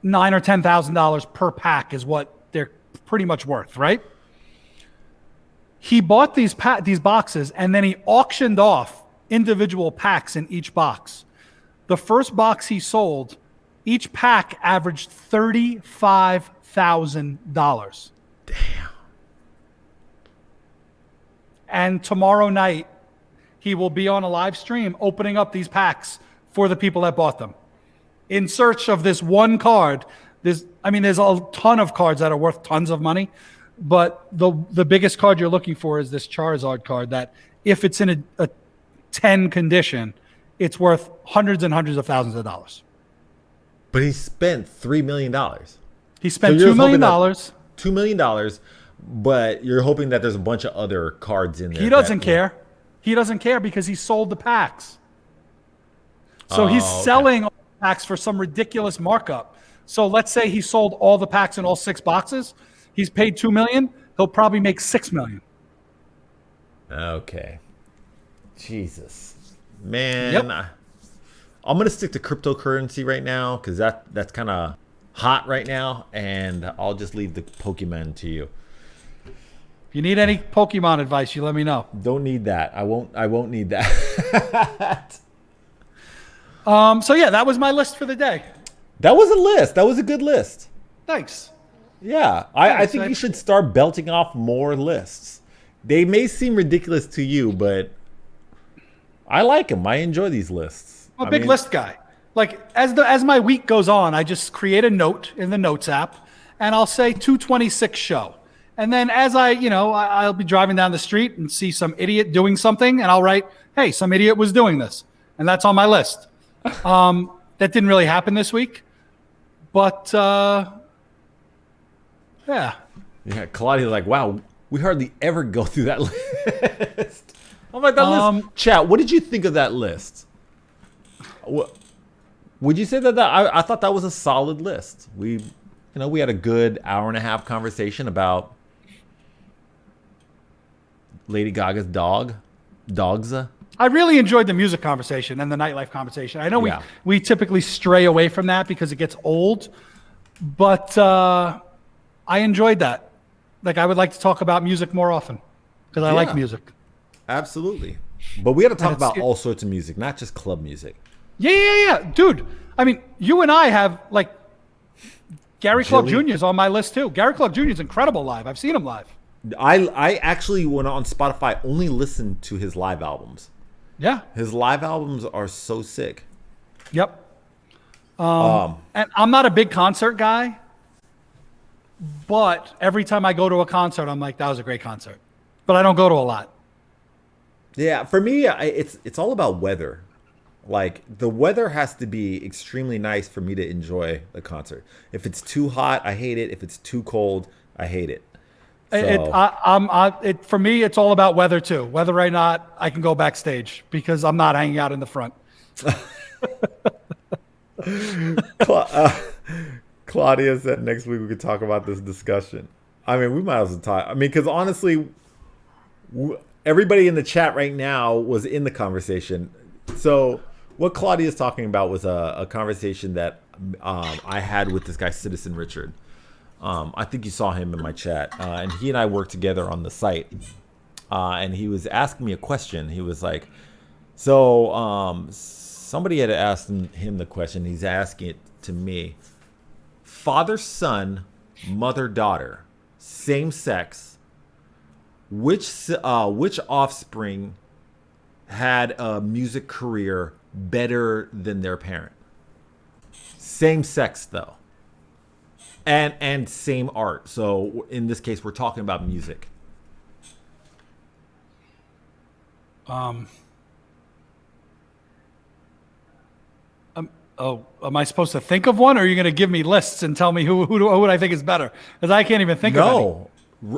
$9,000 or $10,000 per pack is what they're pretty much worth, right? He bought these boxes and then he auctioned off individual packs in each box. The first box he sold, each pack averaged $35,000. Damn. And tomorrow night, he will be on a live stream opening up these packs for the people that bought them. In search of this one card, there's a ton of cards that are worth tons of money, but the biggest card you're looking for is this Charizard card that if it's in a 10 condition, it's worth hundreds and hundreds of thousands of dollars. But he spent $3 million. He spent So $2 million. $2 million, but you're hoping that there's a bunch of other cards in there. He doesn't care. He doesn't care because he sold the packs. So he's selling all the packs for some ridiculous markup. So let's say he sold all the packs in all 6 boxes. He's paid $2 million. He'll probably make $6 million. Okay. Jesus. Man. Yep. I'm going to stick to cryptocurrency right now because that's kind of hot right now, and I'll just leave the Pokemon to you. If you need any Pokemon advice, you let me know. Don't need that. I won't need that. So yeah, that was my list for the day. That was a list. That was a good list. Thanks. Yeah. I Thanks, think I- you should start belting off more lists. They may seem ridiculous to you, but I like them. I enjoy these lists. I'm a big list guy. Like as my week goes on, I just create a note in the Notes app, and I'll say 226 show. And then as I'll be driving down the street and see some idiot doing something, and I'll write, "Hey, some idiot was doing this," and that's on my list. That didn't really happen this week, but yeah. Yeah, Claudia's like, wow, we hardly ever go through that list. I'm like, that list. Chat, what did you think of that list? Would you say that I thought that was a solid list? We had a good hour and a half conversation about Lady Gaga's dogs. I really enjoyed the music conversation and the nightlife conversation. I know Yeah. we typically stray away from that because it gets old, but I enjoyed that. Like I would like to talk about music more often because I like music. Absolutely. But we got to talk And it's- about all sorts of music, not just club music. Yeah. Dude, I mean, you and I have like Gary Clark Jilly. Jr. is on my list too. Gary Clark Jr. is incredible live. I've seen him live. I actually went on Spotify, only listened to his live albums. Yeah. His live albums are so sick. Yep. And I'm not a big concert guy, but every time I go to a concert, I'm like, that was a great concert. But I don't go to a lot. Yeah, for me, it's all about weather. Like the weather has to be extremely nice for me to enjoy the concert. If it's too hot, I hate it. If it's too cold, I hate it. For me, it's all about weather too. Whether or not I can go backstage because I'm not hanging out in the front. Claudia said next week we could talk about this discussion. I mean, we might as well talk. I mean, because honestly, everybody in the chat right now was in the conversation. So what Claudia is talking about was a conversation that I had with this guy, Citizen Richard. I think you saw him in my chat. And he and I work together on the site. and he was asking me a question. He was like, so somebody had asked him the question. He's asking it to me. Father, son, mother, daughter, same sex. Which offspring had a music career better than their parent? Same sex though, and same art. So in this case, we're talking about music. Am I supposed to think of one, or are you going to give me lists and tell me who I think is better? Because I can't even think of any. No,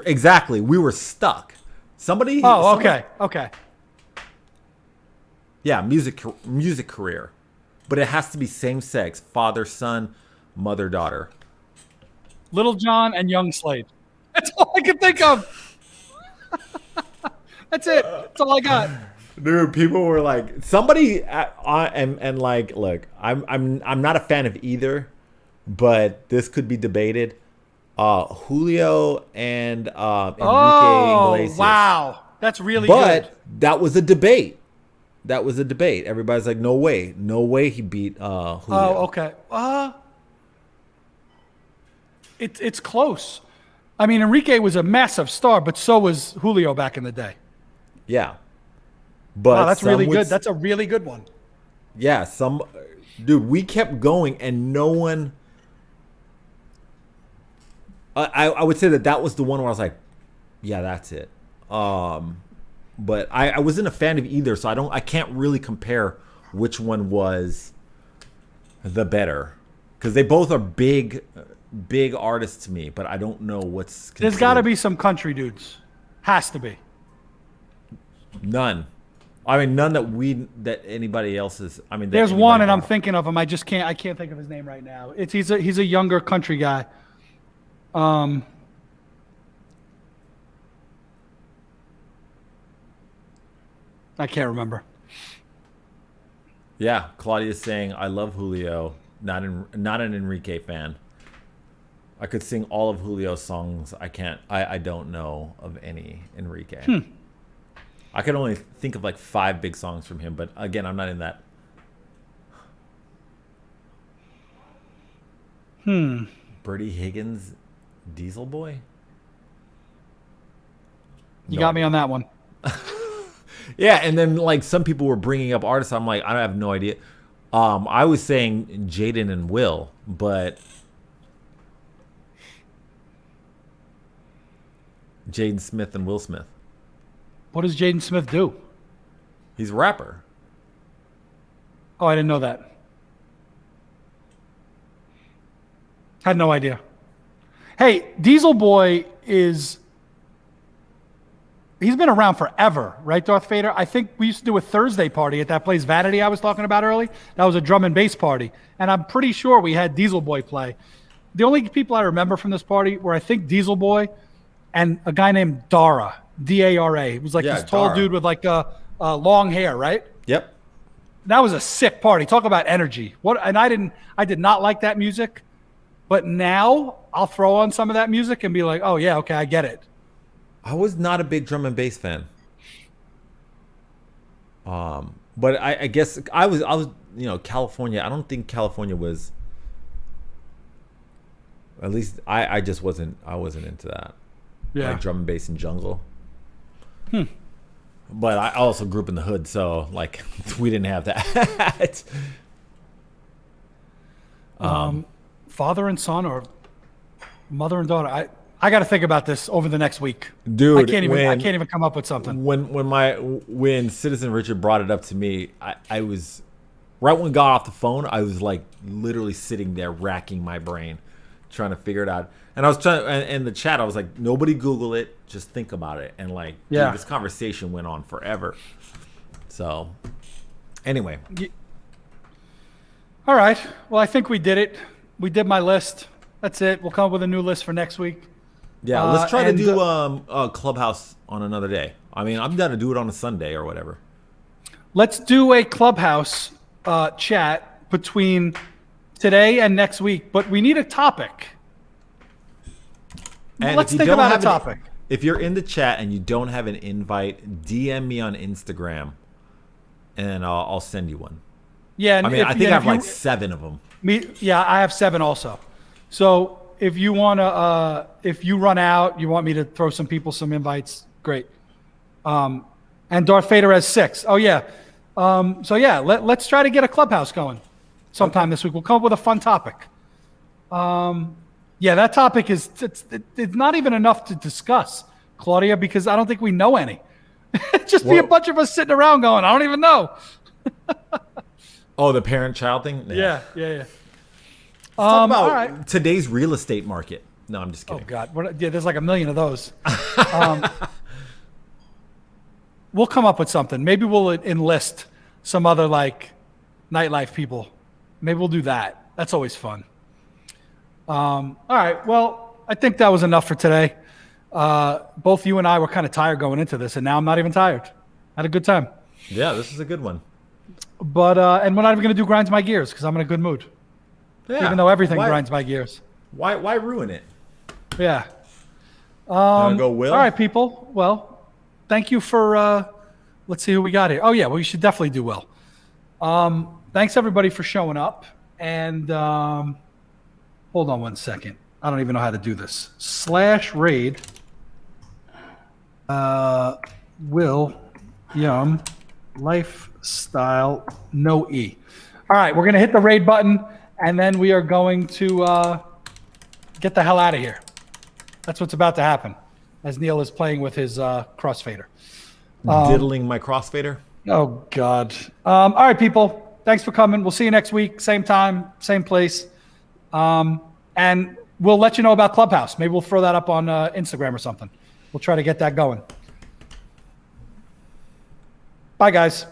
exactly. We were stuck. Somebody. Oh, okay. Yeah, music career, but it has to be same sex. Father, son, mother, daughter. Little John and Young Slade. That's all I can think of. That's it. That's all I got. Dude, people were like, somebody, and like, look, I'm not a fan of either, but this could be debated. Julio and Enrique Iglesias. Wow, that's really good. But that was a debate. Everybody's like, no way he beat Julio. Oh, okay. It's close. I mean, Enrique was a massive star, but so was Julio back in the day. Yeah. But wow, that's really good. That's a really good one. Yeah, dude, we kept going and no one. I would say that was the one where I was like, yeah, that's it. But I wasn't a fan of either, so I can't really compare which one was the better, because they both are big artists to me, but I don't know what's. There's got to be some country dudes. Has to be. None. I mean, none that anybody else is. I mean, there's one, and I'm thinking of him. I can't think of his name right now. He's a younger country guy. I can't remember. Yeah, Claudia's saying I love Julio. Not an Enrique fan. I could sing all of Julio's songs. I can't. I don't know of any Enrique. I could only think of like 5 big songs from him, but again, I'm not in that. Bertie Higgins, Diesel Boy? You got me on that one. Yeah, and then like some people were bringing up artists. I'm like, I have no idea. I was saying Jaden and Will, but Jaden Smith and Will Smith. What does Jaden Smith do? He's a rapper. Oh, I didn't know that. Had no idea. Hey, Diesel Boy he's been around forever, right, Darth Vader? I think we used to do a Thursday party at that place, Vanity, I was talking about early. That was a drum and bass party. And I'm pretty sure we had Diesel Boy play. The only people I remember from this party were, I think, Diesel Boy and a guy named Dara. D-A-R-A. It was like this tall dude with like long hair, right? Yep. That was a sick party. Talk about energy. And I did not like that music, but now I'll throw on some of that music and be like, oh yeah, okay, I get it. I was not a big drum and bass fan. But I guess I was California. I don't think California was. At least I just wasn't. I wasn't into that. Yeah. Like drum and bass and jungle. But I also grew up in the hood, so like we didn't have that. Father and son or mother and daughter. I got to think about this over the next week, dude. I can't even come up with something. When Citizen Richard brought it up to me, I was right when we got off the phone. I was like literally sitting there racking my brain, trying to figure it out. And I was trying, in the chat, I was like, nobody Google it, just think about it. And like, dude, this conversation went on forever. So, anyway. All right. Well, I think we did it. We did my list. That's it. We'll come up with a new list for next week. Yeah, let's try to do a Clubhouse on another day. I mean, I'm down to do it on a Sunday or whatever. Let's do a Clubhouse chat between today and next week, but we need a topic. And let's think about a topic. If you're in the chat and you don't have an invite, DM me on Instagram, and I'll send you one. Yeah, and I mean, I think I have like 7 of them. I have 7 also. So if you want to, if you run out, you want me to throw some people some invites, great. And Darth Vader has 6. Oh yeah. So yeah, let's try to get a clubhouse going sometime this week. We'll come up with a fun topic. Yeah, that topic is it's not even enough to discuss, Claudia, because I don't think we know any. Just be a bunch of us sitting around going, I don't even know. Oh, the parent-child thing? Yeah. Talk about all right. today's real estate market. No, I'm just kidding. Oh God, there's like a million of those. We'll come up with something. Maybe we'll enlist some other like nightlife people. Maybe we'll do that. That's always fun. All right. Well, I think that was enough for today. Both you and I were kind of tired going into this, and now I'm not even tired. Had a good time. Yeah, this is a good one. But and we're not even going to do grinds my gears because I'm in a good mood. Yeah. Even though everything grinds my gears. Why ruin it? Yeah. Go Will? All right, people. Well, thank you for. Let's see who we got here. Oh yeah, well, you should definitely do well. Thanks everybody for showing up. And hold on one second. I don't even know how to do this. /raid. Will Yum Lifestyle no E. All right, we're gonna hit the raid button, and then we are going to get the hell out of here. That's what's about to happen, as Neil is playing with his crossfader. Diddling my crossfader? Oh God! All right, people. Thanks for coming. We'll see you next week, same time, same place, and we'll let you know about Clubhouse. Maybe we'll throw that up on Instagram or something. We'll try to get that going. Bye, guys.